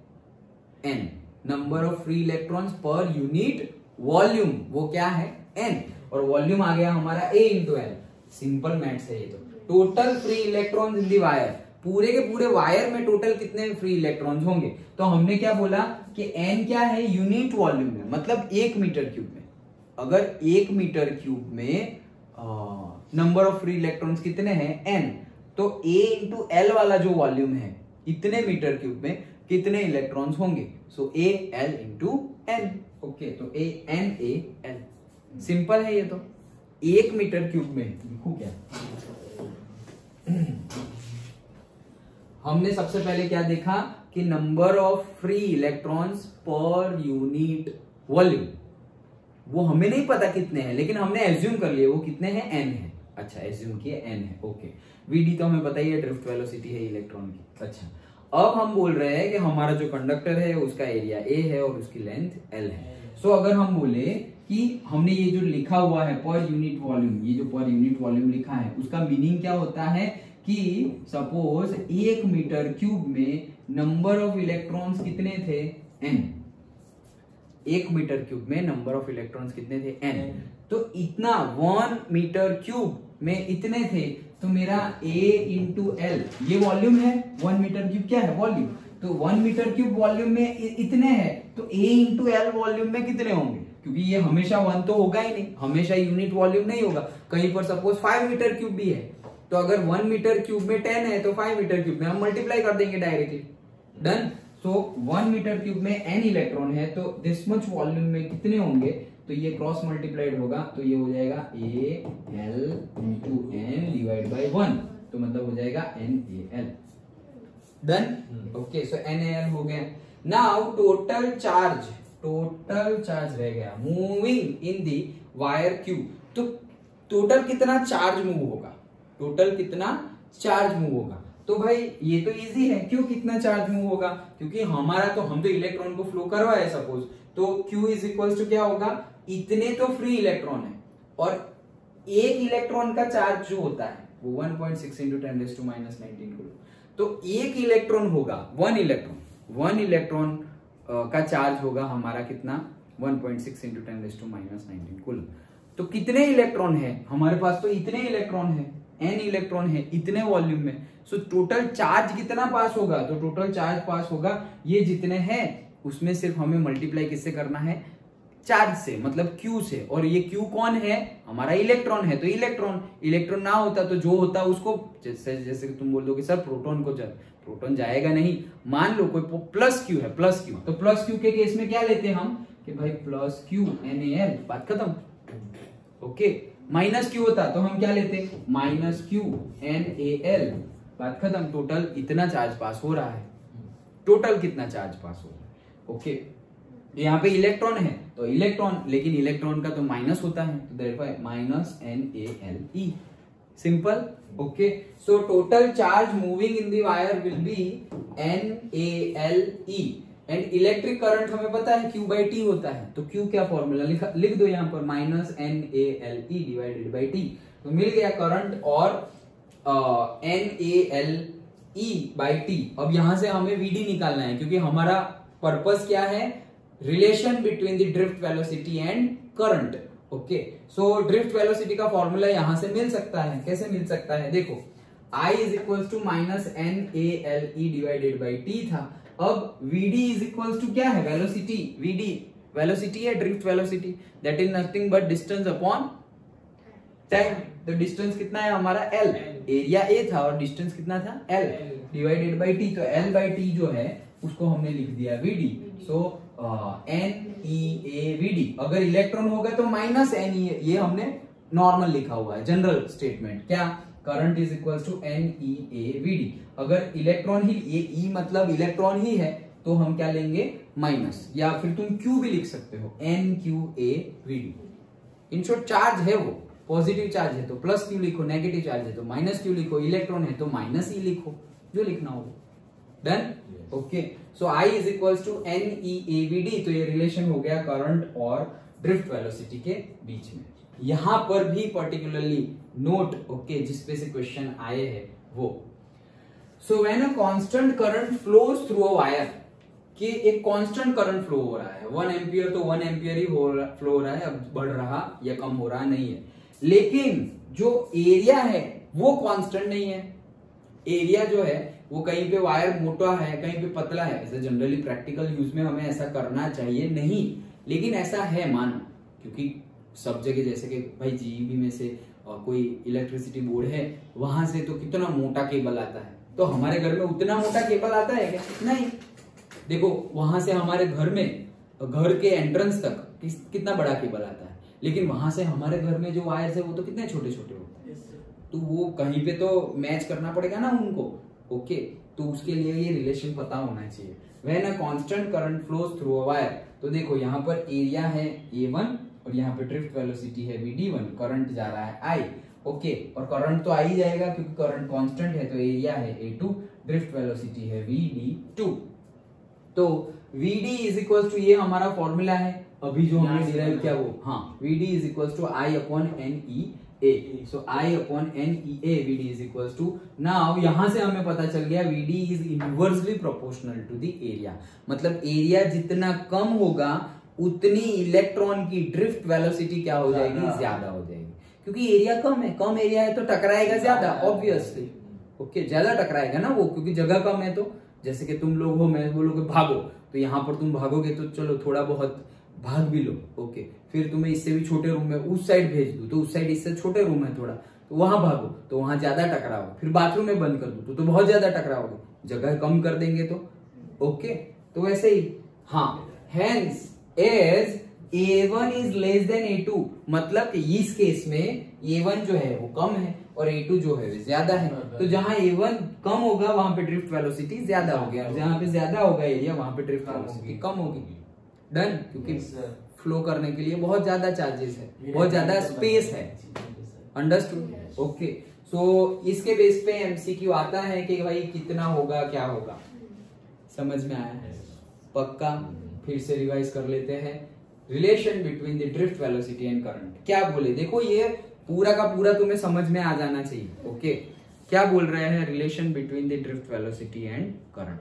n number of free electrons per unit volume, वो क्या है n, और वॉल्यूम आ गया हमारा A into L। Simple maths है ये तो। Total free electrons in the wire, पूरे के पूरे वायर में टोटल कितने फ्री इलेक्ट्रॉन्स होंगे, तो हमने क्या बोला कि n क्या है, यूनिट वॉल्यूम में, मतलब 1 मीटर क्यूब में। अगर 1 मीटर क्यूब में नंबर ऑफ फ्री इलेक्ट्रॉन्स कितने हैं, n, तो A इंटू L वाला जो वॉल्यूम है, इतने मीटर क्यूब में कितने इलेक्ट्रॉन्स होंगे, सो A L into N। Okay, तो A N A L, simple है ये तो। 1 मीटर क्यूब में लिखूं क्या, हमने सबसे पहले क्या देखा कि number of free electrons per unit volume, वो हमें नहीं पता कितने हैं, लेकिन हमने एज्यूम कर लिया वो कितने हैं, n है। अच्छा, एज्यूम किए n है। ओके, Vd तो हमें पता ही है, ड्रिफ्ट वेलोसिटी है इलेक्ट्रॉन की। अच्छा, अब हम बोल रहे हैं कि हमारा जो कंडक्टर है उसका एरिया A है और उसकी लेंथ L है। सो अगर हम बोले कि हमने ये जो लिखा हुआ है पर यूनिट वॉल्यूम, ये जो पर यूनिट वॉल्यूम लिखा है उसका मीनिंग क्या होता है कि सपोज 1 मीटर क्यूब में नंबर ऑफ इलेक्ट्रॉन्स कितने थे, n। 1 मीटर क्यूब में नंबर ऑफ इलेक्ट्रॉन्स कितने थे, n। तो इतना 1 मीटर क्यूब में इतने थे, तो मेरा A इंटू L ये वॉल्यूम है, 1 मीटर क्यूब क्या है, वॉल्यूम। तो 1 मीटर क्यूब वॉल्यूम में इतने हैं, तो A इंटू L वॉल्यूम में कितने होंगे, क्योंकि ये हमेशा 1 तो होगा ही नहीं, हमेशा यूनिट वॉल्यूम नहीं होगा, कहीं पर सपोज 5 मीटर क्यूब भी है, तो अगर 1 मीटर क्यूब में 10 है तो 5 मीटर क्यूब में हम मल्टीप्लाई कर देंगे डायरेक्टली। डन। सो 1 मीटर क्यूब में n इलेक्ट्रॉन है, तो दिस मच वॉल्यूम में कितने होंगे, तो ये क्रॉस मल्टीप्लाइड होगा, तो ये हो जाएगा A L into n divide by 1, तो मतलब हो जाएगा NaL। डन। ओके, सो NaL हो गया। नाउ टोटल चार्ज रह गया moving in the wire Q। तो टोटल कितना चार्ज मूव होगा, टोटल कितना चार्ज मूव होगा, तो भाई ये तो इजी है, क्यों कितना चार्ज मूव होगा, क्योंकि हमारा तो हम तो इलेक्ट्रॉन को फ्लो करवाए सपोज, तो Q इज इक्वल टू क्या होगा, इतने तो फ्री इलेक्ट्रॉन है, और एक इलेक्ट्रॉन का चार्ज जो होता है वो 1.6 × 10⁻19 कूलम। तो एक इलेक्ट्रॉन होगा, 1 इलेक्ट्रॉन का चार्ज होगा हमारा कितना, 1.6 × 10⁻19 कूलम। तो कितने इलेक्ट्रॉन है हमारे पास, तो इतने इलेक्ट्रॉन है, n इलेक्ट्रॉन है इतने वॉल्यूम में। सो टोटल चार्ज कितना पास होगा, तो टोटल चार्ज पास होगा ये जितने हैं उसमें सिर्फ हमें मल्टीप्लाई किससे करना है, चार्ज से, मतलब Q से। और ये Q कौन है, हमारा इलेक्ट्रॉन है, तो इलेक्ट्रॉन ना होता तो जो होता उसको, जैसे तुम बोल दो कि सर प्रोटॉन जाएगा नहीं, मान लो कोई प्लस Q है, प्लस Q, तो प्लस Q के केस में क्या लेते हैं हम कि भाई प्लस Q NaL, बात खत्म। ओके, माइनस Q होता तो हम क्या लेते, माइनस Q NaL, बात खत्म। टोटल इतना चार्ज पास हो रहा है, टोटल कितना चार्ज पास हो रहा है। ओके, यहाँ पे इलेक्ट्रॉन है तो इलेक्ट्रॉन, लेकिन इलेक्ट्रॉन का तो माइनस होता है, तो therefore minus NaLe, simple. Okay, so total charge moving in the wire will be NaLe and electric current हमें पता है Q/T होता है, तो Q क्या फॉर्मूला लिख दो यहाँ पर -NaLe डिवाइडेड बाई T, तो मिल गया करंट और NaLe/T। अब यहां से हमें Vd निकालना है क्योंकि हमारा पर्पस क्या है, relation between the drift velocity and current. Okay, so drift velocity का फॉर्मूला यहां से मिल सकता है। कैसे मिल सकता है, देखो I is equal to -NaLe divided by T था। अब Vd इज इक्वल टू क्या है, वेलोसिटी। Vd वेलोसिटी है, drift velocity, that is nothing but distance upon time. तो डिस्टेंस कितना है हमारा L, एरिया A था और डिस्टेंस कितना था L डिवाइडेड बाई T। तो L/T जो है उसको हमने लिख दिया Vd। सो NeaVd, अगर इलेक्ट्रॉन होगा तो -Ne, ये हमने नॉर्मल लिखा हुआ है, जनरल स्टेटमेंट। क्या, current is equal to NeaVd। अगर इलेक्ट्रॉन ही, ये E मतलब इलेक्ट्रॉन ही है, तो हम क्या लेंगे माइनस, या फिर तुम Q भी लिख सकते हो, NQaVd। इन शॉर्ट चार्ज है वो, पॉजिटिव चार्ज है तो प्लस Q लिखो, नेगेटिव चार्ज है तो माइनस Q लिखो, इलेक्ट्रॉन है तो -E लिखो, जो लिखना होगा। Done. Okay, so I is equal to NeaVd। तो ये रिलेशन हो गया करंट और ड्रिफ्ट वेलोसिटी के बीच में। यहां पर भी पर्टिकुलरली नोट, ओके, जिसपे से क्वेश्चन आए हैं वो, so when a constant current flows through a wire, कि एक कांस्टेंट करंट फ्लो हो रहा है 1 एम्पियर, तो 1 एम्पियर ही फ्लो हो रहा है, अब बढ़ रहा या कम हो रहा नहीं है, लेकिन जो एरिया है वो कांस्टेंट नहीं है। एरिया जो है वो कहीं पे वायर मोटा है, कहीं पे पतला है। ऐसे जनरली प्रैक्टिकल यूज में हमें ऐसा करना चाहिए नहीं, लेकिन ऐसा है मानो, क्योंकि सब जगह जैसे कि भाई जीईबी में से कोई इलेक्ट्रिसिटी बोर्ड है, वहां से तो कितना मोटा केबल आता है, तो हमारे घर में उतना मोटा केबल आता है क्या? नहीं। देखो वहां से हमारे घर में, घर के एंट्रेंस तक कितना बड़ा केबल आता है, लेकिन वहां से हमारे घर में जो वायर्स है वो तो कितने छोटे छोटे होते हैं। तो वो कहीं पे तो मैच करना पड़ेगा ना उनको। ओके, तो उसके लिए ये रिलेशन पता होना चाहिए। When a constant current flows through a wire, तो देखो यहाँ पर एरिया है A1 और यहाँ पे ड्रिफ्ट वेलोसिटी है Vd1, करंट जा रहा है I। ओके, और करंट तो आ ही जाएगा क्योंकि करंट कांस्टेंट है, तो एरिया है A2, ड्रिफ्ट वेलोसिटी है Vd2। तो Vd इज इक्वल टू, ये हमारा फॉर्मूला है अभी जो हमने डिराइव किया वो, हाँ, Vd is equal to I upon NeA। So I upon NeA Vd is equal to, now यहां से हमें पता चल गया Vd is inversely proportional to the area. मतलब एरिया जितना कम होगा उतनी इलेक्ट्रॉन की ड्रिफ्ट वेलोसिटी क्या हो जाएगी, ज्यादा हो जाएगी, क्योंकि एरिया कम है, कम एरिया है तो टकराएगा ज्यादा, ऑब्वियसली। ओके, ज्यादा टकराएगा ना वो, क्योंकि जगह कम है। तो जैसे कि तुम लोग हो, मैं बोलोगे भागो, तो यहाँ पर तुम भागोगे तो चलो थोड़ा बहुत भाग भी लो। ओके, फिर तुम्हें इससे भी छोटे रूम में उस साइड भेज दूं, तो उस साइड इससे छोटे रूम है थोड़ा, तो वहां भागो तो वहां ज्यादा टकराओ। फिर बाथरूम में बंद कर दूं तो बहुत ज्यादा टकराओगे, जगह कम कर देंगे तो। ओके, तो वैसे ही, हाँ, hence as A1 is less than A2, मतलब इस केस में A1 जो है वो कम है और A2 जो है वो ज्यादा है। तो जहां A1 कम होगा वहां पे ड्रिफ्ट वेलोसिटी ज्यादा होगी, और जहां पे ज्यादा होगा एरिया वहां पे ड्रिफ्ट वेलोसिटी कम होगी। डन, क्योंकि फ्लो करने के लिए बहुत ज्यादा चार्जेस है, बहुत ज्यादा स्पेस है। अंडरस्टूड? ओके, सो इसके बेस पे एमसीक्यू आता है कि भाई कितना होगा, क्या होगा, समझ में आया? पक्का? फिर से रिवाइज कर लेते हैं। Relation between the drift velocity and current क्या बोले, देखो ये पूरा का पूरा तुम्हें समझ में आ जाना चाहिए। ओके, क्या बोल रहे हैं, relation between the drift velocity and current.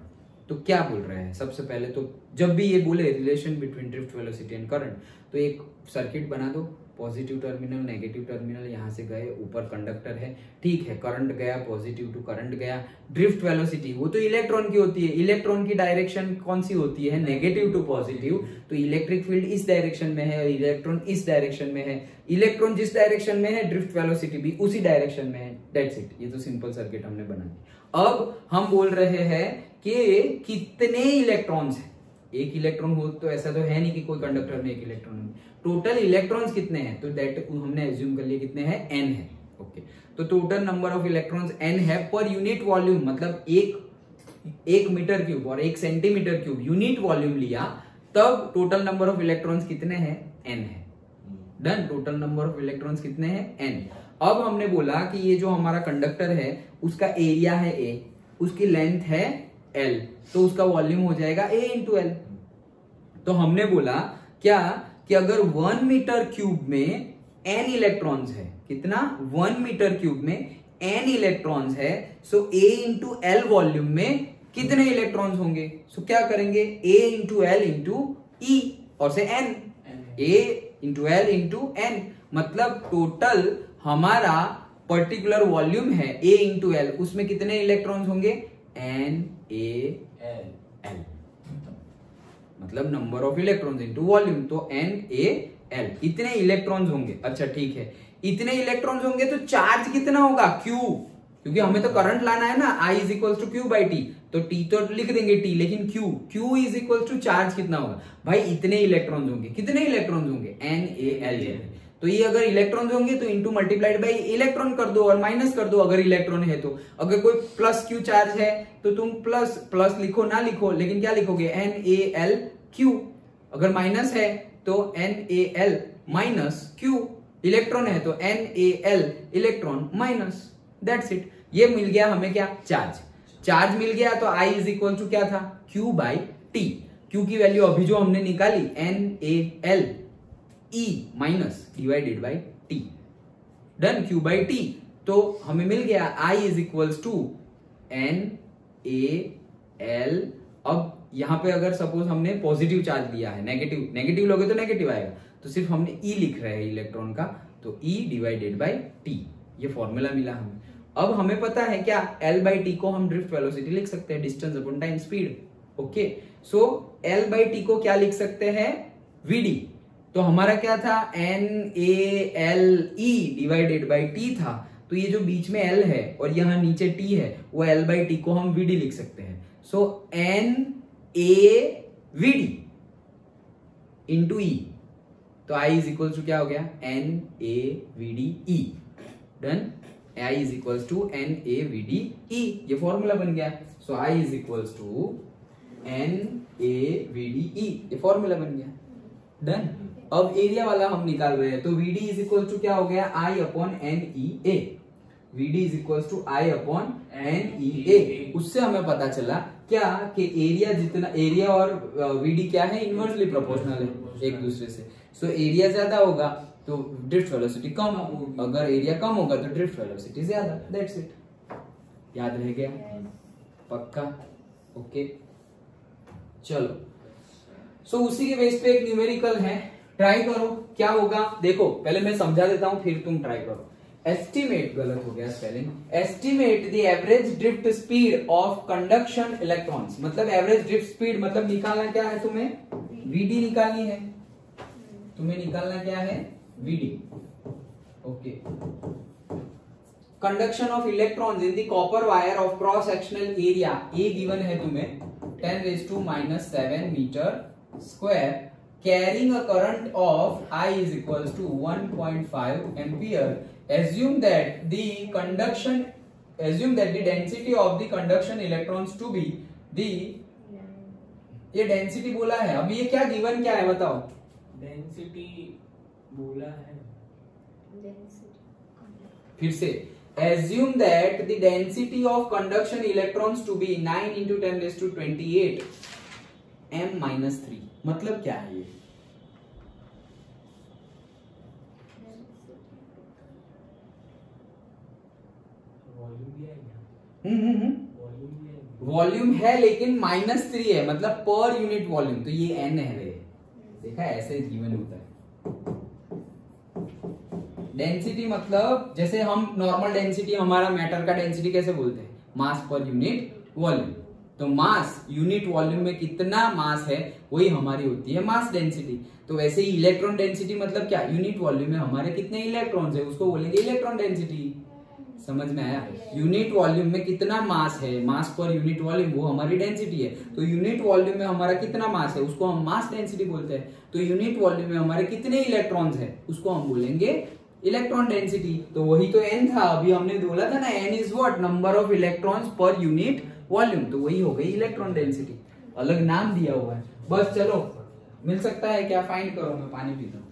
तो क्या बोल रहे हैं, सबसे पहले तो जब भी ये बोले relation between drift velocity and current, तो एक सर्किट बना दो, पॉजिटिव टर्मिनल नेगेटिव टर्मिनल, यहां से गए, ऊपर कंडक्टर है, ठीक है, करंट गया, पॉजिटिव टू करंट गया। ड्रिफ्ट वेलोसिटी वो तो इलेक्ट्रॉन की होती है, इलेक्ट्रॉन की डायरेक्शन कौन सी होती है, नेगेटिव टू पॉजिटिव, तो इलेक्ट्रिक फील्ड इस डायरेक्शन में है, इलेक्ट्रॉन इस डायरेक्शन में है, इलेक्ट्रॉन जिस डायरेक्शन में है ड्रिफ्ट वेलोसिटी भी उसी डायरेक्शन में है। दैट्स इट, ये तो सिंपल सर्किट हमने बना दी। अब हम बोल रहे हैं कि कितने इलेक्ट्रॉन्स हैं, एक इलेक्ट्रॉन हो तो ऐसा तो है नहीं कि कोई कंडक्टर में एक इलेक्ट्रॉन है, टोटल इलेक्ट्रॉन्स कितने हैं, तो दैट हमने एज्यूम कर लिया कितने हैं, n है। ओके, तो total number of electrons n है पर यूनिट वॉल्यूम, मतलब एक मीटर क्यूब और 1 सेंटीमीटर क्यूब यूनिट वॉल्यूम लिया, तब टोटल नंबर ऑफ इलेक्ट्रॉन्स कितने हैं, n है। Done, total number of electrons कितने हैं, n। अब हमने बोला कि ये जो हमारा कंडक्टर है उसका एरिया है a, उसकी लेंथ है L, तो उसका वॉल्यूम हो जाएगा A इंटू L। तो हमने बोला क्या कि अगर 1 मीटर क्यूब में n इलेक्ट्रॉन्स है, कितना 1 मीटर क्यूब में n इलेक्ट्रॉन्स है, so A into L volume में कितने इलेक्ट्रॉन्स होंगे? सो क्या करेंगे A into L into E और से n, A into L into n, मतलब टोटल हमारा पर्टिकुलर वॉल्यूम है A इंटू एल, उसमें कितने इलेक्ट्रॉन्स होंगे? NaL, मतलब number of electrons into volume, तो NaL इतने इलेक्ट्रॉन्स होंगे। अच्छा ठीक है, इतने इलेक्ट्रॉन्स होंगे तो चार्ज कितना होगा? Q, क्योंकि हमें तो करंट लाना है ना, I is equal to Q by T, तो T तो लिख देंगे T, लेकिन Q is equal to charge कितना होगा भाई? इतने इलेक्ट्रॉन्स होंगे। कितने इलेक्ट्रॉन्स होंगे? NaL। तो ये अगर इलेक्ट्रॉन्स होंगे तो इंटू मल्टीप्लाइड बाई इलेक्ट्रॉन कर दो और माइनस कर दो अगर इलेक्ट्रॉन है तो। अगर कोई प्लस क्यू चार्ज है तो तुम प्लस प्लस लिखो ना लिखो, लेकिन क्या लिखोगे? NaLQ। अगर माइनस है तो NaL माइनस Q, इलेक्ट्रॉन है तो NaL electron minus, that's it. ये मिल गया हमें क्या? चार्ज मिल गया। तो I इज इक्वल टू क्या था? Q by T. Q की वैल्यू अभी जो हमने निकाली NaL E minus divided by T, done, Q by T. तो हमें मिल गया I is equals to NaL। अब यहां पे अगर सपोज हमने पॉजिटिव चार्ज लिया है, नेगेटिव लोगे तो नेगेटिव आएगा, तो सिर्फ हमने E लिख रहे हैं इलेक्ट्रॉन का, तो E डिवाइडेड बाई टी, ये फॉर्मूला मिला हमें। अब हमें पता है क्या? L बाई टी को हम ड्रिफ्ट वेलोसिटी लिख सकते हैं, distance upon time speed. Okay, so L by T को क्या लिख सकते हैं? VD। तो हमारा क्या था? NaLE डिवाइडेड बाई टी था, तो ये जो बीच में L है और यहाँ नीचे T है, वो L बाई टी को हम VD लिख सकते हैं। सो NaVD इंटू E, तो I इज इक्वल टू क्या हो गया? NaVDE, done. I is equal to NaVDE, ये फॉर्मूला बन गया। So I is equal to NaVDE, ये फॉर्मूला बन गया, डन। अब एरिया वाला हम निकाल रहे हैं, तो VD इज इक्वल टू क्या हो गया? I upon NEA। VD is equal to I upon NEA। उससे हमें पता चला क्या कि एरिया जितना, एरिया और VD क्या है? इनवर्सली प्रोपोर्शनल है एक दूसरे से। सो एरिया ज्यादा होगा तो ड्रिफ्ट वेलोसिटी कम, अगर एरिया कम होगा तो ड्रिफ्ट वेलोसिटी ज्यादा, दैट्स इट। याद रह गया? पक्का? ओके, चलो। सो उसी के बेस पे एक न्यूमेरिकल है, ट्राई करो क्या होगा। देखो पहले मैं समझा देता हूं, फिर तुम ट्राई करो। एस्टिमेट, गलत हो गया spelling, estimate the average drift speed of conduction electrons, मतलब एवरेज ड्रिफ्ट स्पीड, मतलब निकालना क्या है तुम्हें? VD निकालनी है, तुम्हें निकालना क्या है? VD। Okay, conduction of electrons in the copper wire of cross sectional area, A given है तुम्हें 10⁻⁻⁷ metre square, carrying a current of I is equals to 1.5 ampere. Assume that the density of the conduction electrons to be the, ये density बोला है, अभी ये क्या given क्या है बताओ? डेंसिटी बोला है, फिर से, assume that the density of conduction electrons to be 9 into 10⁻28 m-3, मतलब क्या है ये? वॉल्यूम है लेकिन -3 है, मतलब पर यूनिट वॉल्यूम, तो ये n है रे, देखा ऐसे गिवन होता है। डेंसिटी मतलब जैसे हम नॉर्मल डेंसिटी, हमारा मैटर का डेंसिटी कैसे बोलते हैं? मास पर यूनिट वॉल्यूम। तो मास यूनिट वॉल्यूम में कितना मास है वही हमारी होती है मास डेंसिटी। तो वैसे ही इलेक्ट्रॉन डेंसिटी मतलब क्या? यूनिट वॉल्यूम में हमारे कितने इलेक्ट्रॉन्स है उसको बोलेंगे इलेक्ट्रॉन डेंसिटी। समझ में आया? यूनिट वॉल्यूम में कितना मास है, मास पर यूनिट वॉल्यूम, वो हमारी डेंसिटी है। तो यूनिट वॉल्यूम में हमारा कितना मास है उसको हम मास डेंसिटी बोलते हैं। तो यूनिट वॉल्यूम में हमारे कितने इलेक्ट्रॉन्स है उसको हम बोलेंगे इलेक्ट्रॉन डेंसिटी। तो वही तो n था, अभी हमने बोला था ना n is what? Number of electrons per unit volume, तो वही हो गई इलेक्ट्रॉन डेंसिटी, अलग नाम दिया हुआ है बस। चलो मिल सकता है क्या? फाइंड करो, मैं पानी पीता हूँ।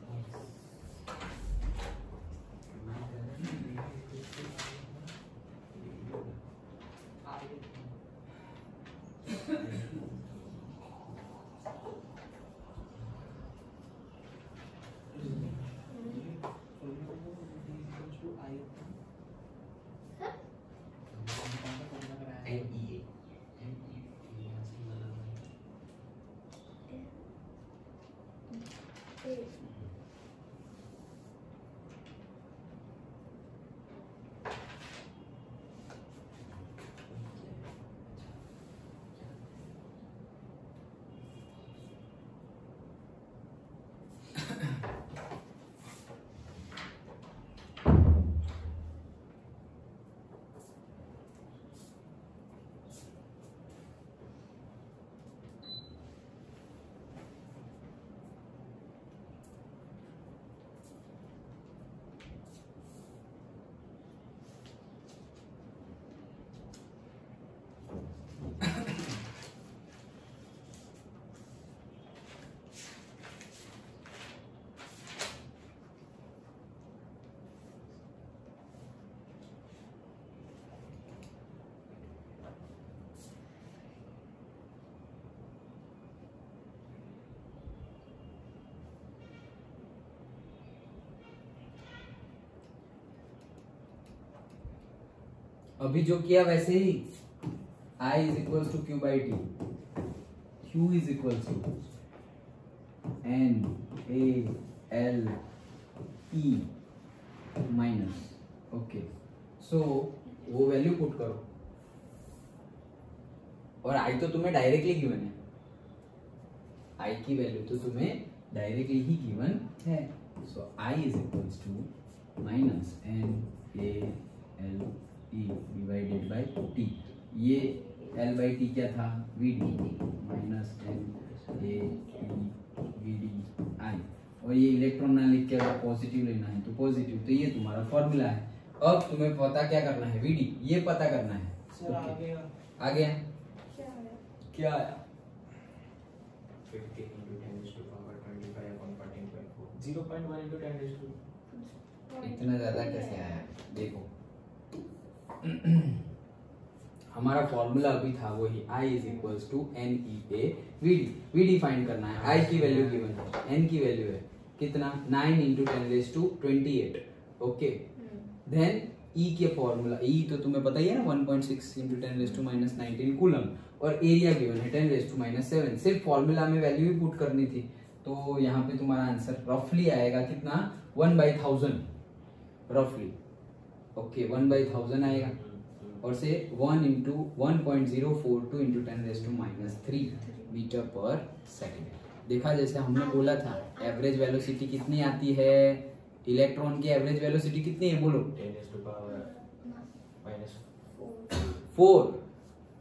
अभी जो किया वैसे ही I is equal to Q by T, Q is equal to NaLe minus, okay. So वो वैल्यू पुट करो और I तो तुम्हें डायरेक्टली गिवन है, I की वैल्यू तो तुम्हें डायरेक्टली ही गिवन है। So I is equal to minus NaLe divided by T, ये L बाई टी क्या था, Vd माइनस NaVd I, और ये इलेक्ट्रॉन ना लिख के अगर पॉजिटिव लेना है तो पॉजिटिव, तो ये तुम्हारा फॉर्मूला है। अब तुम्हें पता क्या करना है, Vd ये पता करना है। सर आ गया क्या आया 50 into 10 raised to power 25 upon 14.4। 0.1 into 10 raised to इतना ज्यादा कैसे आया, देखो हमारा फॉर्मूला अभी था वही I is equal to NeA find करना है। I की वैल्यू गिवन है, N की वैल्यू है कितना 9 into 10 raise to 28, okay. Then E के फॉर्मूला, E तो तुम्हें पता ही है ना 1.6 into 10 raise to minus 19 coulomb, और एरिया गिवन है 10 रेज टू माइनस 7। सिर्फ फॉर्मूला में वैल्यू ही पुट करनी थी, तो यहाँ पे तुम्हारा आंसर रफली आएगा कितना 1/1000 रफली, ओके 1/1000 आएगा। और से 1 into 1.042 into 10 raise to minus 3 metre पर सेकेंड। देखा जैसे हमने बोला था एवरेज वेलोसिटी कितनी आती है, इलेक्ट्रॉन की एवरेज वेलोसिटी कितनी है बोलो 10 raised to power minus 4,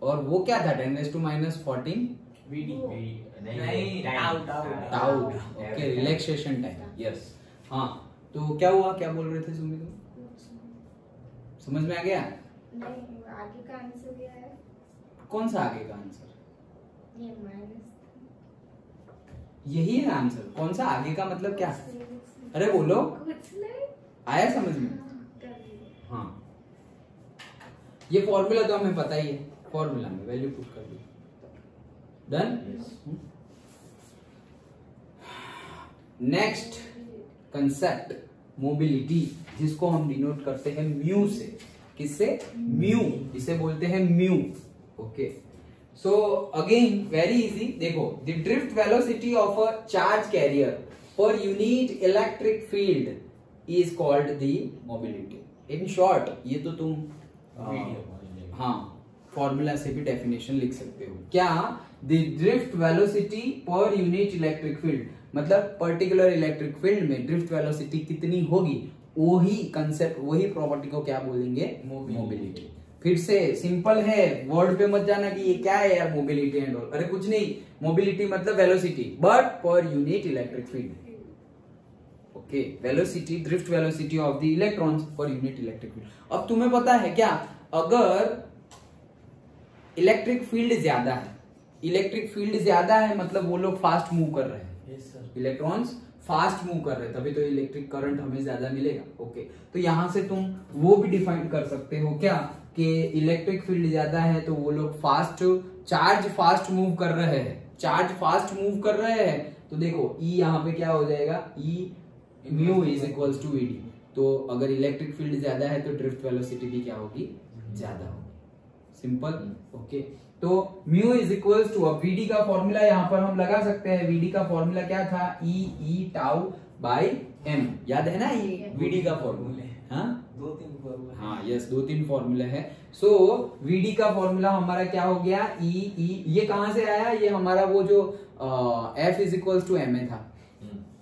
और वो क्या था 10 रेज टू माइनस 14 Vd नहीं tau, okay relaxation time, yes. हाँ तो क्या हुआ, क्या बोल रहे थे सुमित, समझ में आ गया? नहीं, आगे का आंसर क्या है? कौन सा आगे का आंसर? ये माइनस, यही है आंसर। कौन सा आगे का मतलब क्या? अरे बोलो, कुछ नहीं आया समझ में? हाँ ये फॉर्मूला तो हमें पता ही है, फॉर्मूला में वैल्यू पुट कर दी, डन। नेक्स्ट कंसेप्ट मोबिलिटी, जिसको हम डिनोट करते हैं म्यू से। किससे? म्यू, इसे बोलते हैं mu, okay. So again very easy, देखो the drift velocity of a charge carrier per unit electric field is called the mobility. In short ये तो तुम हाँ फॉर्मूला से भी डेफिनेशन लिख सकते हो। क्या? The drift velocity per unit electric field, मतलब पर्टिकुलर इलेक्ट्रिक फील्ड में ड्रिफ्ट वेलोसिटी कितनी होगी, वही कंसेप्ट, वही प्रॉपर्टी को क्या बोलेंगे? मोबिलिटी। फिर से सिंपल है, वर्ड पे मत जाना कि ये क्या है यार मोबिलिटी एंड ऑल, अरे कुछ नहीं, मोबिलिटी मतलब velocity but per unit electric field, okay. Velocity, drift velocity of the electrons पर यूनिट इलेक्ट्रिक फील्ड। अब तुम्हें पता है क्या, अगर इलेक्ट्रिक फील्ड ज्यादा है, इलेक्ट्रिक फील्ड ज्यादा है मतलब वो लोग फास्ट मूव कर रहे हैं, इलेक्ट्रॉन्स फास्ट मूव कर रहे हैं, तभी तो इलेक्ट्रिक करंट हमें ज्यादा मिलेगा, ओके। तो यहां से तुम वो भी डिफाइन कर सकते हो क्या, कि इलेक्ट्रिक फील्ड ज्यादा है तो वो लोग चार्ज फास्ट मूव कर रहे हैं, तो देखो ई यहाँ पे क्या हो जाएगा, E mu is equals to VD. तो अगर इलेक्ट्रिक फील्ड ज्यादा है तो ड्रिफ्ट वेलोसिटी भी क्या होगी, ज्यादा होगी। Simple, okay. तो म्यू इज इक्वल्स टू, अब वीडी का फॉर्मूला यहाँ पर हम लगा सकते हैं। वीडी का फॉर्मूला क्या था, ई टाउ बाई एम, याद है ना ये वीडी का फॉर्मूला? हाँ 2-3 फॉर्मूला, हाँ यस 2-3 फॉर्मूला है। सो वीडी का फॉर्मूला हमारा क्या हो गया, ई ये कहां से आया, ये हमारा वो जो F is equals to M A था।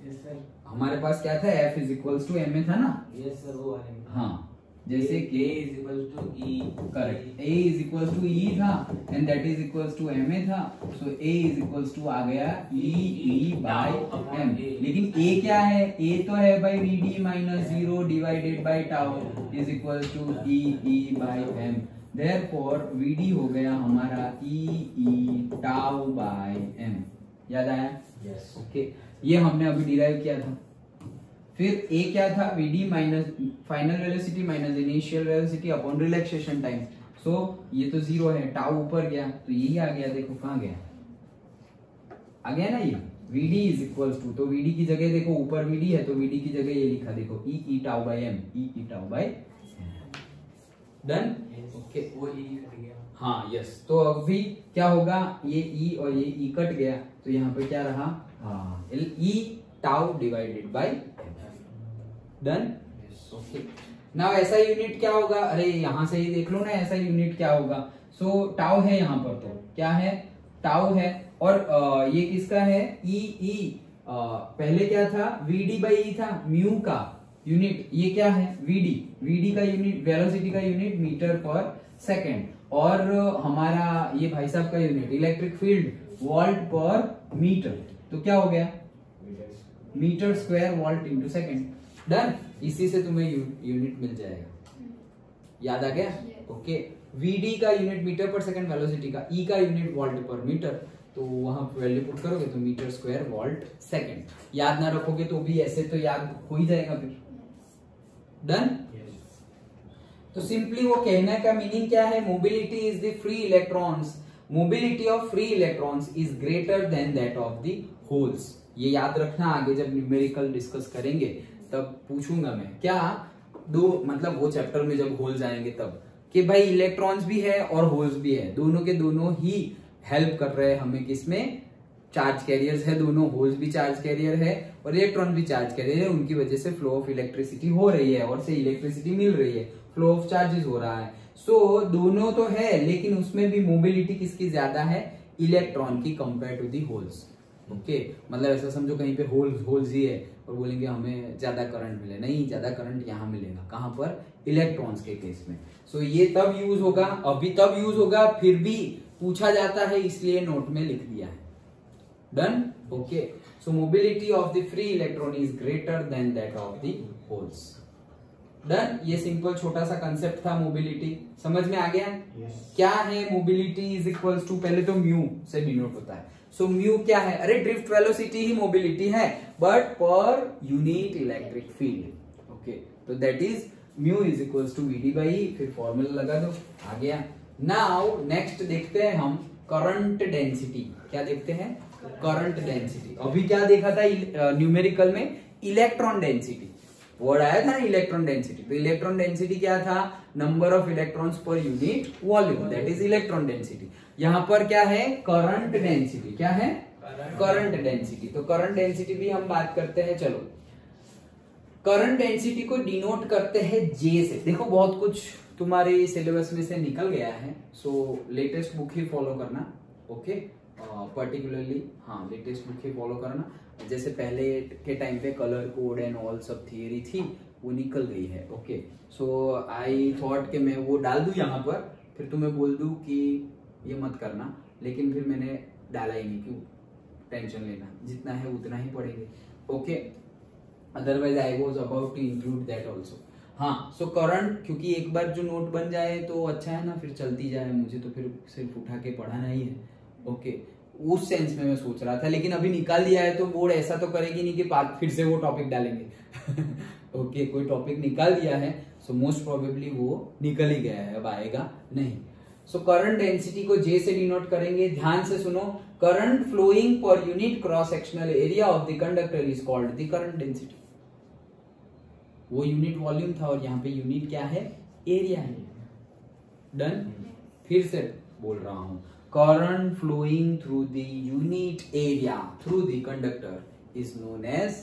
यस सर, हमारे पास क्या था, F is equals to M A था ना। यस सर, वो वाले। हाँ, जैसे A is equals to E, correct, A is equals to E था and that is equals to M A था। So A is equals to आ गया ई बाई एम। लेकिन A क्या है, A तो है by V D minus 0 divided by tau is equals to E by M. Therefore V D हो गया हमारा ई टाउ बाई एम। याद आया? यस। ओके, ये हमने अभी डिराइव किया था। फिर ए क्या था, VD minus final velocity minus initial velocity upon relaxation time. So ये तो 0 है, टाउ ऊपर गया तो यही आ गया, देखो कहां गया, आ गया ना ये वीडी इज इक्वल्स टू। तो वीडी की जगह देखो ऊपर वीडी है तो वीडी की जगह ये लिखा, देखो E tau by M, E tau by done. Okay, वो E कट गया। हाँ यस। तो अभी क्या होगा, ये ई और ये ई कट गया तो यहाँ पे क्या रहा, हाँ E tau divided by done. Okay, now ऐसा यूनिट क्या होगा, अरे यहां से ही देख लो ना, ऐसा यूनिट क्या होगा। सो टाउ है यहाँ पर, तो क्या है, टाउ है। और ये किसका है, ई पहले क्या था, वीडी बाई ई था, म्यू का यूनिट ये क्या है, वीडी का यूनिट, वेलोसिटी का यूनिट मीटर पर सेकेंड, और हमारा ये भाई साहब का यूनिट इलेक्ट्रिक फील्ड वोल्ट पर मीटर। तो क्या हो गया, metre square volt into second. Done, इसी से तुम्हें यूनिट मिल जाएगा। याद आ गया? ओके, वीडी का यूनिट मीटर पर सेकंड वेलोसिटी का, ई का यूनिट वोल्ट पर मीटर, तो वहां वैल्यू पुट करोगे तो मीटर स्क्वायर वोल्ट सेकंड। याद ना रखोगे तो भी ऐसे तो याद हो ही जाएगा फिर। डन। तो सिंपली वो कहने का मीनिंग क्या है, mobility is the free electrons, mobility of free electrons is greater than that of the holes. ये याद रखना, आगे जब न्यूमेरिकल डिस्कस करेंगे तब पूछूंगा मैं, क्या दो मतलब वो चैप्टर में जब होल्स आएंगे तब, कि भाई इलेक्ट्रॉन्स भी है और होल्स भी है, दोनों के दोनों ही हेल्प कर रहे हैं हमें, किसमें, चार्ज कैरियर्स है दोनों, होल्स भी चार्ज कैरियर है और इलेक्ट्रॉन भी चार्ज कैरियर है, उनकी वजह से फ्लो ऑफ इलेक्ट्रिसिटी हो रही है और से इलेक्ट्रिसिटी मिल रही है, फ्लो ऑफ चार्जेस हो रहा है। सो दोनों तो है, लेकिन उसमें भी मोबिलिटी किसकी ज्यादा है, इलेक्ट्रॉन की compare to the holes. Okay, मतलब ऐसा समझो कहीं पे होल्स ही है और बोलेंगे हमें ज्यादा करंट मिले, नहीं, ज्यादा करंट यहाँ मिलेगा, कहां पर, इलेक्ट्रॉन्स के केस में। सो ये तब यूज होगा, अभी तब यूज होगा, फिर भी पूछा जाता है इसलिए नोट में लिख दिया है। Done. Okay, so mobility of the free electron is greater than that of the holes. Done. ये सिंपल छोटा सा कंसेप्ट था, मोबिलिटी समझ में आ गया? क्या है मोबिलिटी इज इक्वल्स टू, पहले तो म्यू से डिनोट होता है। सो म्यू क्या है, अरे ड्रिफ्ट वेलोसिटी ही मोबिलिटी है, but per unit electric field. Okay, तो that is mu is equals to VD by E, फिर फॉर्मूला लगा दो, आ गया। नाउ नेक्स्ट देखते हैं हम करंट डेंसिटी। क्या देखते हैं, करंट डेंसिटी। अभी क्या देखा था न्यूमेरिकल में, इलेक्ट्रॉन डेंसिटी, वर्ड आया था ना इलेक्ट्रॉन डेंसिटी। तो इलेक्ट्रॉन डेंसिटी क्या था, number of electrons per unit volume, that is electron density. यहां पर क्या है, करंट डेंसिटी। क्या है, करंट डेंसिटी। तो करंट डेंसिटी भी हम बात करते हैं। चलो, करंट डेंसिटी को डिनोट करते हैं जे से। देखो बहुत कुछ तुम्हारे सिलेबस में से निकल गया है, सो लेटेस्ट बुक ही फॉलो करना। ओके, पर्टिकुलरली हाँ लेटेस्ट बुक ही फॉलो करना। जैसे पहले के टाइम पे कलर कोड एंड ऑल सब थियरी थी, वो निकल गई है। ओके, सो आई थॉट कि मैं वो डाल दूं यहाँ पर, फिर तुम्हें बोल दूं कि ये मत करना, लेकिन फिर मैंने डाला ही नहीं, क्यों टेंशन लेना, जितना है उतना ही पढ़ेंगे। Okay, otherwise I was about to include that also. हाँ, सो करंट, क्योंकि एक बार जो नोट बन जाए तो अच्छा है ना, फिर चलती जाए, मुझे तो फिर सिर्फ उठा के पढ़ाना ही है। ओके, उस सेंस में मैं सोच रहा था, लेकिन अभी निकाल दिया है तो बोर्ड ऐसा तो करेगी नहीं कि फिर से वो टॉपिक डालेंगे। ओके कोई टॉपिक निकाल दिया है, सो मोस्ट प्रोबेबली वो निकल ही गया है, अब आएगा नहीं। सो करंट डेंसिटी को जे से डिनोट करेंगे। ध्यान से सुनो, current flowing per unit cross sectional area of the conductor is called the current density. वो यूनिट वॉल्यूम था और यहाँ पे यूनिट क्या है, एरिया है। डन। फिर से बोल रहा हूं, current flowing through the unit area through the conductor is known as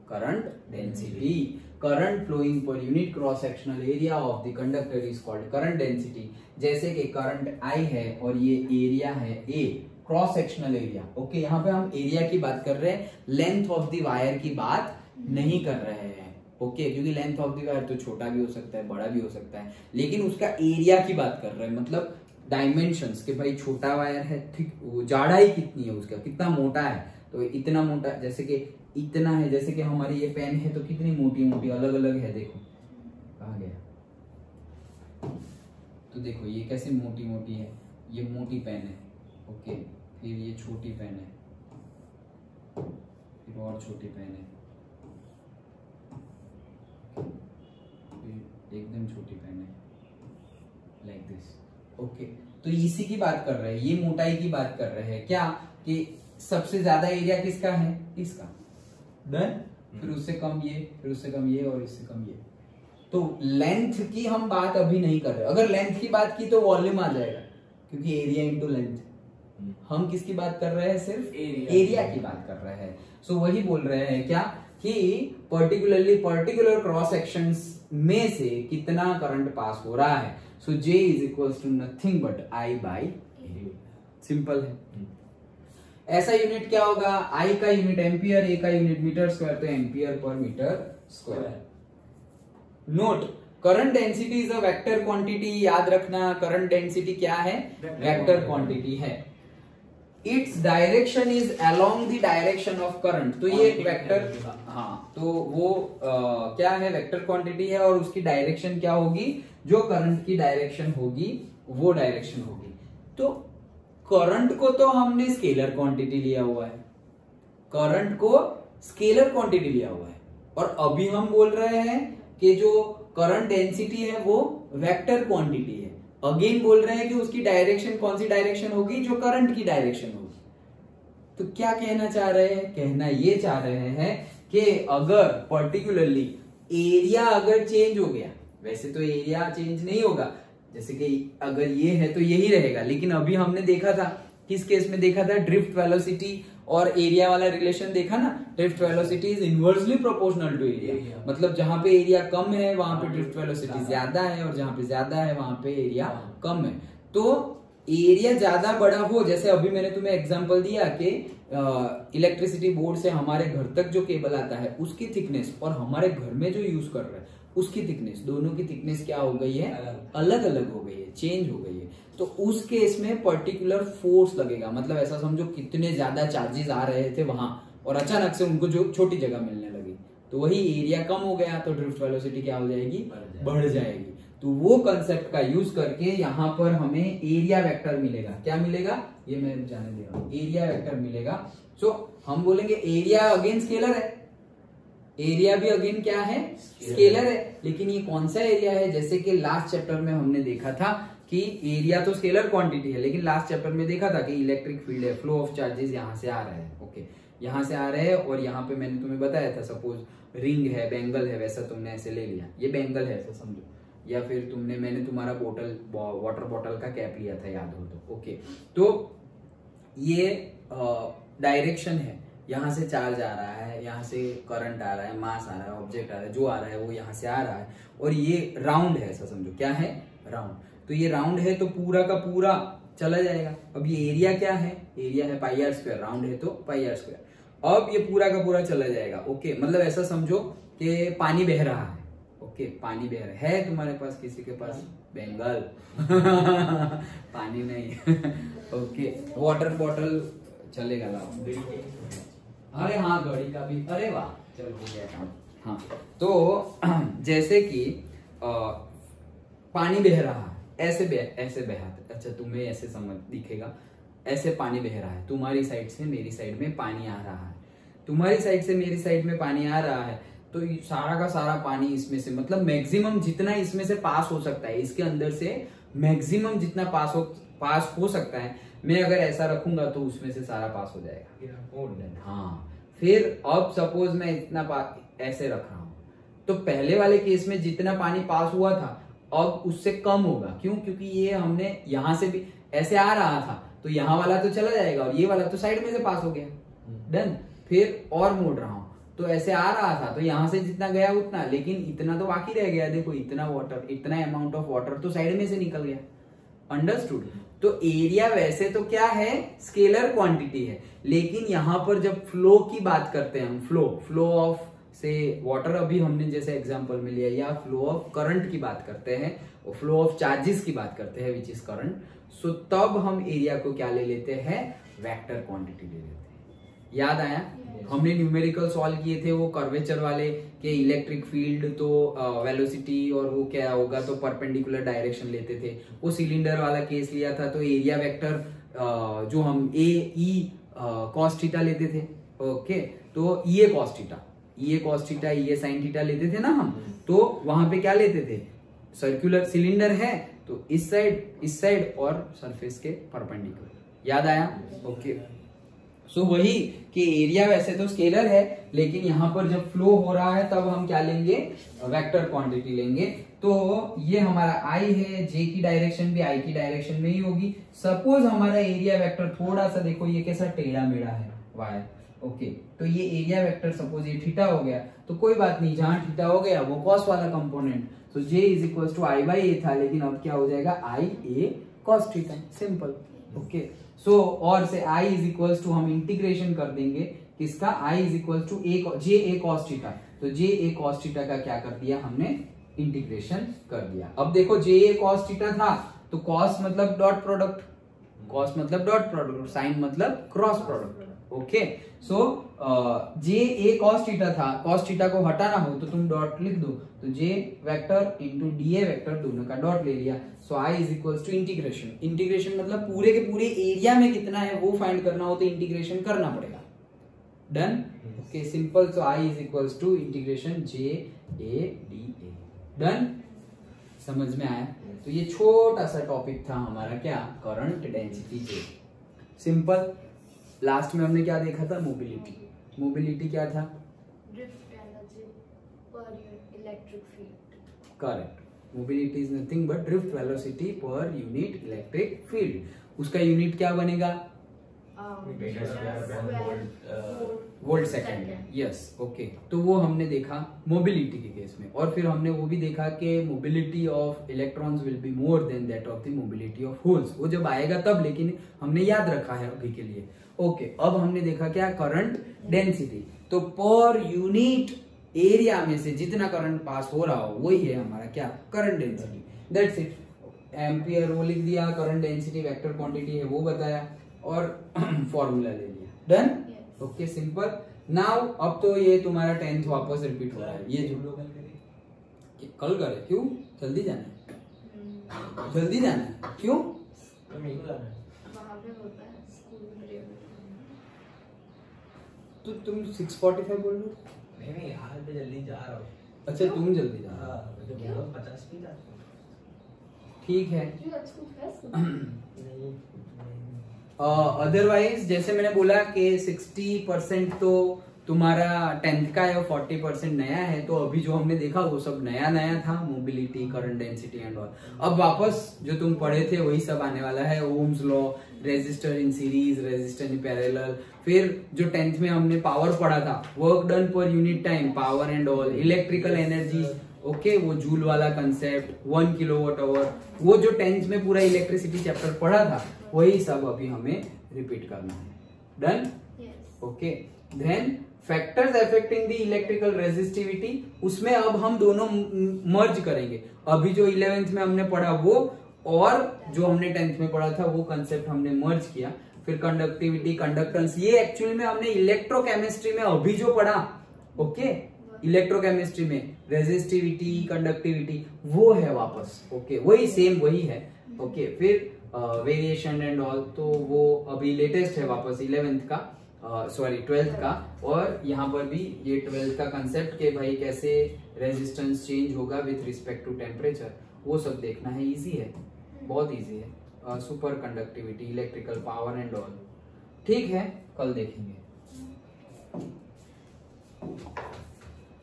current density. Current flowing per unit cross sectional area of the conductor is called current density. जैसे कि करंट आई है और ये एरिया है A, cross sectional area. Okay, यहाँ पे हम area की बात कर रहे हैं, लेंथ ऑफ द वायर की बात नहीं कर रहे हैं। ओके, क्योंकि लेंथ ऑफ द वायर तो छोटा भी हो सकता है, बड़ा भी हो सकता है, लेकिन उसका एरिया की बात कर रहे हैं, मतलब डायमेंशंस के भाई छोटा वायर है, ठीक, जाड़ाई कितनी है उसका, कितना मोटा है, तो इतना मोटा, जैसे कि इतना है, जैसे कि हमारी ये पेन है तो कितनी मोटी मोटी अलग अलग है, देखो कहाँ गया, तो देखो ये कैसे मोटी मोटी है, ये मोटी पेन है। ओके, फिर ये छोटी पेन है, फिर और छोटी पेन है, फिर एकदम छोटी पेन है, लाइक दिस। ओके, तो इसी की बात कर रहे हैं, ये मोटाई की बात कर रहे हैं क्या, कि सबसे ज्यादा एरिया किसका है, इसका। डन। फिर उससे कम ये, फिर उससे कम ये, और इससे कम ये। तो लेंथ की हम बात अभी नहीं कर रहे। अगर लेंथ की बात की तो वॉल्यूम आ जाएगा, क्योंकि एरिया इंटू लेंथ। हम किसकी बात कर रहे हैं, सिर्फ एरिया की बात कर रहे हैं। सो वही बोल रहे हैं क्या, कि पर्टिकुलर क्रॉस सेक्शंस में से कितना करंट पास हो रहा है। So J is equal to nothing but I by A। Simple है। ऐसा यूनिट क्या होगा, I का यूनिट एम्पियर, A का यूनिट मीटर स्क्वायर, तो ampere per metre square. Note, current density is a vector quantity. याद रखना, करंट डेंसिटी क्या है, वेक्टर क्वांटिटी है। Its direction is along the direction of current. तो ये एक वेक्टर, हाँ, तो वो क्या है, वेक्टर क्वांटिटी है, और उसकी डायरेक्शन क्या होगी, जो करंट की डायरेक्शन होगी वो डायरेक्शन होगी। तो करंट को तो हमने स्केलर क्वांटिटी लिया हुआ है, करंट को स्केलर क्वांटिटी लिया हुआ है, और अभी हम बोल रहे हैं कि जो करंट डेंसिटी है वो वेक्टर क्वांटिटी है। अगेन बोल रहे हैं कि उसकी डायरेक्शन कौन सी डायरेक्शन होगी, जो करंट की डायरेक्शन होगी। तो क्या कहना चाह रहे हैं, कहना ये चाह रहे हैं कि अगर पर्टिकुलरली एरिया अगर चेंज हो गया, वैसे तो एरिया चेंज नहीं होगा, जैसे कि अगर ये है तो यही रहेगा, लेकिन अभी हमने देखा था, किस केस में देखा था, ड्रिफ्ट वेलोसिटी और एरिया वाला रिलेशन देखा ना। Drift velocity is inversely proportional to area, मतलब जहां पे एरिया कम है वहां पे ड्रिफ्ट वेलोसिटी ज्यादा है, और जहां पे ज्यादा है वहां पे एरिया कम है। तो एरिया ज्यादा बड़ा हो, जैसे अभी मैंने तुम्हें एग्जांपल दिया कि इलेक्ट्रिसिटी बोर्ड से हमारे घर तक जो केबल आता है उसकी थिकनेस, और हमारे घर में जो यूज कर रहे हैं उसकी थिकनेस, दोनों की थिकनेस क्या हो गई है, अलग अलग हो गई है, चेंज हो गई है। तो उस केस में पर्टिकुलर फोर्स लगेगा, मतलब ऐसा समझो कितने ज्यादा चार्जेस आ रहे थे वहां, और अचानक से उनको जो छोटी जगह मिलने लगी, तो वही एरिया कम हो गया, तो ड्रिफ्ट वेलोसिटी क्या हो जाएगी, बढ़ जाएगी। तो वो कंसेप्ट का यूज करके यहाँ पर हमें एरिया वेक्टर मिलेगा। क्या मिलेगा, ये मैं जाने दे रहा हूँ, एरिया वेक्टर मिलेगा। सो हम बोलेंगे एरिया अगेन स्केलर है, एरिया भी अगेन क्या है, स्केलर है, लेकिन ये कौन सा एरिया है, जैसे कि लास्ट चैप्टर में हमने देखा था कि एरिया तो स्केलर क्वांटिटी है, लेकिन लास्ट चैप्टर में देखा था कि इलेक्ट्रिक फील्ड है, फ्लो ऑफ चार्जेस यहाँ से आ रहे हैं। ओके, यहाँ से आ रहे हैं, और यहाँ पे मैंने तुम्हें बताया था, सपोज रिंग है, बैंगल है, वैसा तुमने ऐसे ले लिया, ये बैंगल है ऐसा समझो, या फिर मैंने तुम्हारा बोतल, वाटर बॉटल का कैप लिया था, याद हो तो। ओके, तो ये डायरेक्शन है, यहाँ से चार्ज आ रहा है, यहाँ से करंट आ रहा है, मास आ रहा है, ऑब्जेक्ट आ रहा है, जो आ रहा है वो यहाँ से आ रहा है, और ये राउंड है, ऐसा समझो, क्या है, राउंड। तो ये राउंड है तो पूरा का पूरा चला जाएगा। अब ये एरिया क्या है, एरिया है पाई आर स्क्वायर, राउंड है तो पाई आर स्क्वायर। अब ये पूरा का पूरा चला जाएगा। ओके, मतलब ऐसा समझो कि पानी बह रहा है। ओके, पानी बह रहा है तुम्हारे पास, किसी के पास बैंगल पानी नहीं ओके, वाटर बॉटल चलेगा, लाओ। अरे हाँ, घड़ी का भी, अरे वाह, चल हो गया काम। हाँ, तो जैसे कि पानी बह रहा है, ऐसे बहा, अच्छा तुम्हें ऐसे समझ दिखेगा, ऐसे पानी बह रहा है, तुम्हारी साइड से मेरी साइड में पानी आ रहा है, तुम्हारी साइड से मेरी साइड में पानी आ रहा है, तो सारा का सारा पानी इसमें से, मतलब मैक्सिमम जितना इसमें से पास हो सकता है, इसके अंदर से मैक्सिमम जितना पास हो सकता है, मैं अगर ऐसा रखूंगा तो उसमें से सारा पास हो जाएगा। हाँ, फिर अब सपोज मैं इतना ऐसे रख रहा हूं, तो पहले वाले केस में जितना पानी पास हुआ था अब उससे कम होगा। क्यों? क्योंकि ये हमने यहां से भी ऐसे आ रहा था, तो यहाँ वाला तो चला जाएगा और ये वाला तो साइड में से पास हो गया। डन। फिर और मोड़ रहा हूं, तो ऐसे आ रहा था तो यहां से जितना गया उतना, लेकिन इतना तो बाकी रह गया। देखो इतना वाटर, इतना अमाउंट ऑफ वाटर तो साइड में से निकल गया। अंडरस्टूड? तो एरिया वैसे तो क्या है, स्केलर क्वांटिटी है, लेकिन यहां पर जब फ्लो की बात करते हैं हम, फ्लो ऑफ से वाटर अभी हमने जैसे एग्जांपल में लिया, या फ्लो ऑफ करंट की बात करते हैं, और फ्लो ऑफ चार्जेस की बात करते हैं विच इज करंट, सो तब हम एरिया को क्या ले लेते हैं, वेक्टर क्वांटिटी ले लेते हैं। याद आया? हमने न्यूमेरिकल सॉल्व किए थे वो कर्वेचर वाले के, इलेक्ट्रिक फील्ड तो वेलोसिटी और वो क्या होगा तो परपेंडिकुलर डायरेक्शन लेते थे। वो सिलेंडर वाला केस लिया था तो एरिया वेक्टर जो हम ए ई कॉस थीटा लेते थे। ओके, तो ये कॉस थीटा, ये कॉस थीटा, ये साइन थीटा लेते थे ना हम, तो वहां पे क्या लेते थे, सर्कुलर सिलेंडर है तो इस साइड और सरफेस के परपेंडिकुलर। याद आया? ओके, सो वही कि एरिया वैसे तो स्केलर है, लेकिन यहां पर जब फ्लो हो रहा है तब हम क्या लेंगे, वेक्टर क्वांटिटी लेंगे। तो ये हमारा आई है, जे की डायरेक्शन भी आई की डायरेक्शन में ही होगी। सपोज हमारा एरिया वेक्टर थोड़ा सा, देखो ये कैसा टेढ़ा मेढ़ा है, वाई। ओके, तो ये एरिया वेक्टर सपोज ये थीटा हो गया, तो कोई बात नहीं, जहां थीटा हो गया वो कॉस वाला कंपोनेंट, तो J is equal to I by A था, लेकिन अब क्या हो जाएगा, I A cos theta, simple. Okay, so और से आई इज इक्वल टू हम इंटीग्रेशन कर देंगे किसका, I is equal to J A cos theta, तो जे ए कॉस थीटा का क्या कर दिया हमने, इंटीग्रेशन कर दिया। अब देखो जे ए कॉस थीटा था तो कॉस मतलब डॉट प्रोडक्ट, कॉस मतलब डॉट प्रोडक्ट, साइन मतलब cross product. Okay, so J A cos theta था, कॉस थीटा को हटाना हो तो तुम डॉट लिख दो, तो J vector into D A vector दोनों का डॉट ले लिया। So I is equal to integration, integration मतलब पूरे के पूरे एरिया में कितना है वो फाइंड करना हो तो इंटीग्रेशन करना पड़ेगा। Done? Okay, simple. So I is equal to integration J A D A. Done? समझ में आया? तो ये छोटा सा टॉपिक था हमारा, क्या, करंट डेंसिटी जे। सिंपल। लास्ट में हमने क्या देखा था, मोबिलिटी। मोबिलिटी क्या था, ड्रिफ्ट एनर्जी पर electric field. Correct. Mobility is nothing but drift velocity per unit electric field. उसका यूनिट क्या बनेगा, वोल्ट सेकेंड। यस, ओके, तो वो हमने देखा मोबिलिटी के केस में। और फिर हमने वो भी देखा कि mobility of electrons will be more than that of the mobility of holes. वो जब आएगा तब, लेकिन हमने याद रखा है अभी के लिए। ओके, अब हमने देखा क्या, करंट डेंसिटी। तो पर यूनिट एरिया में से जितना करंट पास हो रहा हो वही है हमारा क्या, current density. That's it. Ampere वो लिख दिया, करंट डेंसिटी वेक्टर क्वांटिटी है वो बताया, और फॉर्मूला ले लिया। डन? Okay, simple. नाउ अब तो ये तुम्हारा 10th वापस रिपीट हो रहा है। ये जो कल करे, क्यों, जल्दी जाना है, जल्दी जाना है, क्यों, वहाँ पे होता है स्कूल में। तो तुम 6:45 बोल रहे हो? नहीं यार, मैं जल्दी जा रहा हूँ। अच्छा, तुम जल्दी जा रहे हो, मुझे बोलो 50 भी जाता हूँ। ठीक है। नहीं, अदरवाइज जैसे मैंने बोला कि 60% तो तुम्हारा 10th का है और 40% नया है, तो अभी जो हमने देखा वो सब नया नया था, mobility, current density and all. अब वापस जो तुम पढ़े थे वही सब आने वाला है, Ohm's law, resistor in series, resistor in parallel. फिर जो 10th में हमने पावर पढ़ा था, work done per unit time, power and all, electrical energy, okay, वो जूल वाला कंसेप्ट, 1 किलोवाट आवर, वो जो 10th में पूरा इलेक्ट्रिसिटी चैप्टर पढ़ा था वही सब अभी हमें रिपीट करना है। Done? Okay, then factors affecting the electrical resistivity, उसमें अब हम दोनों मर्ज करेंगे। अभी जो 11th में हमने पढ़ा वो, और जो हमने 10th में पढ़ा था वो कंसेप्ट हमने मर्ज किया। फिर कंडक्टिविटी, कंडक्टेंस, ये एक्चुअली में हमने इलेक्ट्रोकेमिस्ट्री में अभी जो पढ़ा, ओके, इलेक्ट्रोकेमिस्ट्री में रेजिस्टिविटी, कंडक्टिविटी, वो है वापस। ओके, वही सेम वही है। ओके, फिर वेरिएशन एंड ऑल, तो वो अभी लेटेस्ट है वापस 11th का। सॉरी 12th का, और यहाँ पर भी ये 12th का कंसेप्ट के भाई कैसे रेजिस्टेंस चेंज होगा विथ रिस्पेक्ट टू टेम्परेचर, वो सब देखना है। इजी है, बहुत इजी है। Super conductivity, electrical power and all, ठीक है, कल देखेंगे।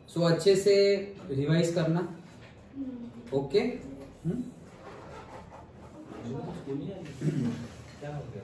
सो अच्छे से रिवाइज करना, ओके। स्कूल नहीं आई? क्या हो गया?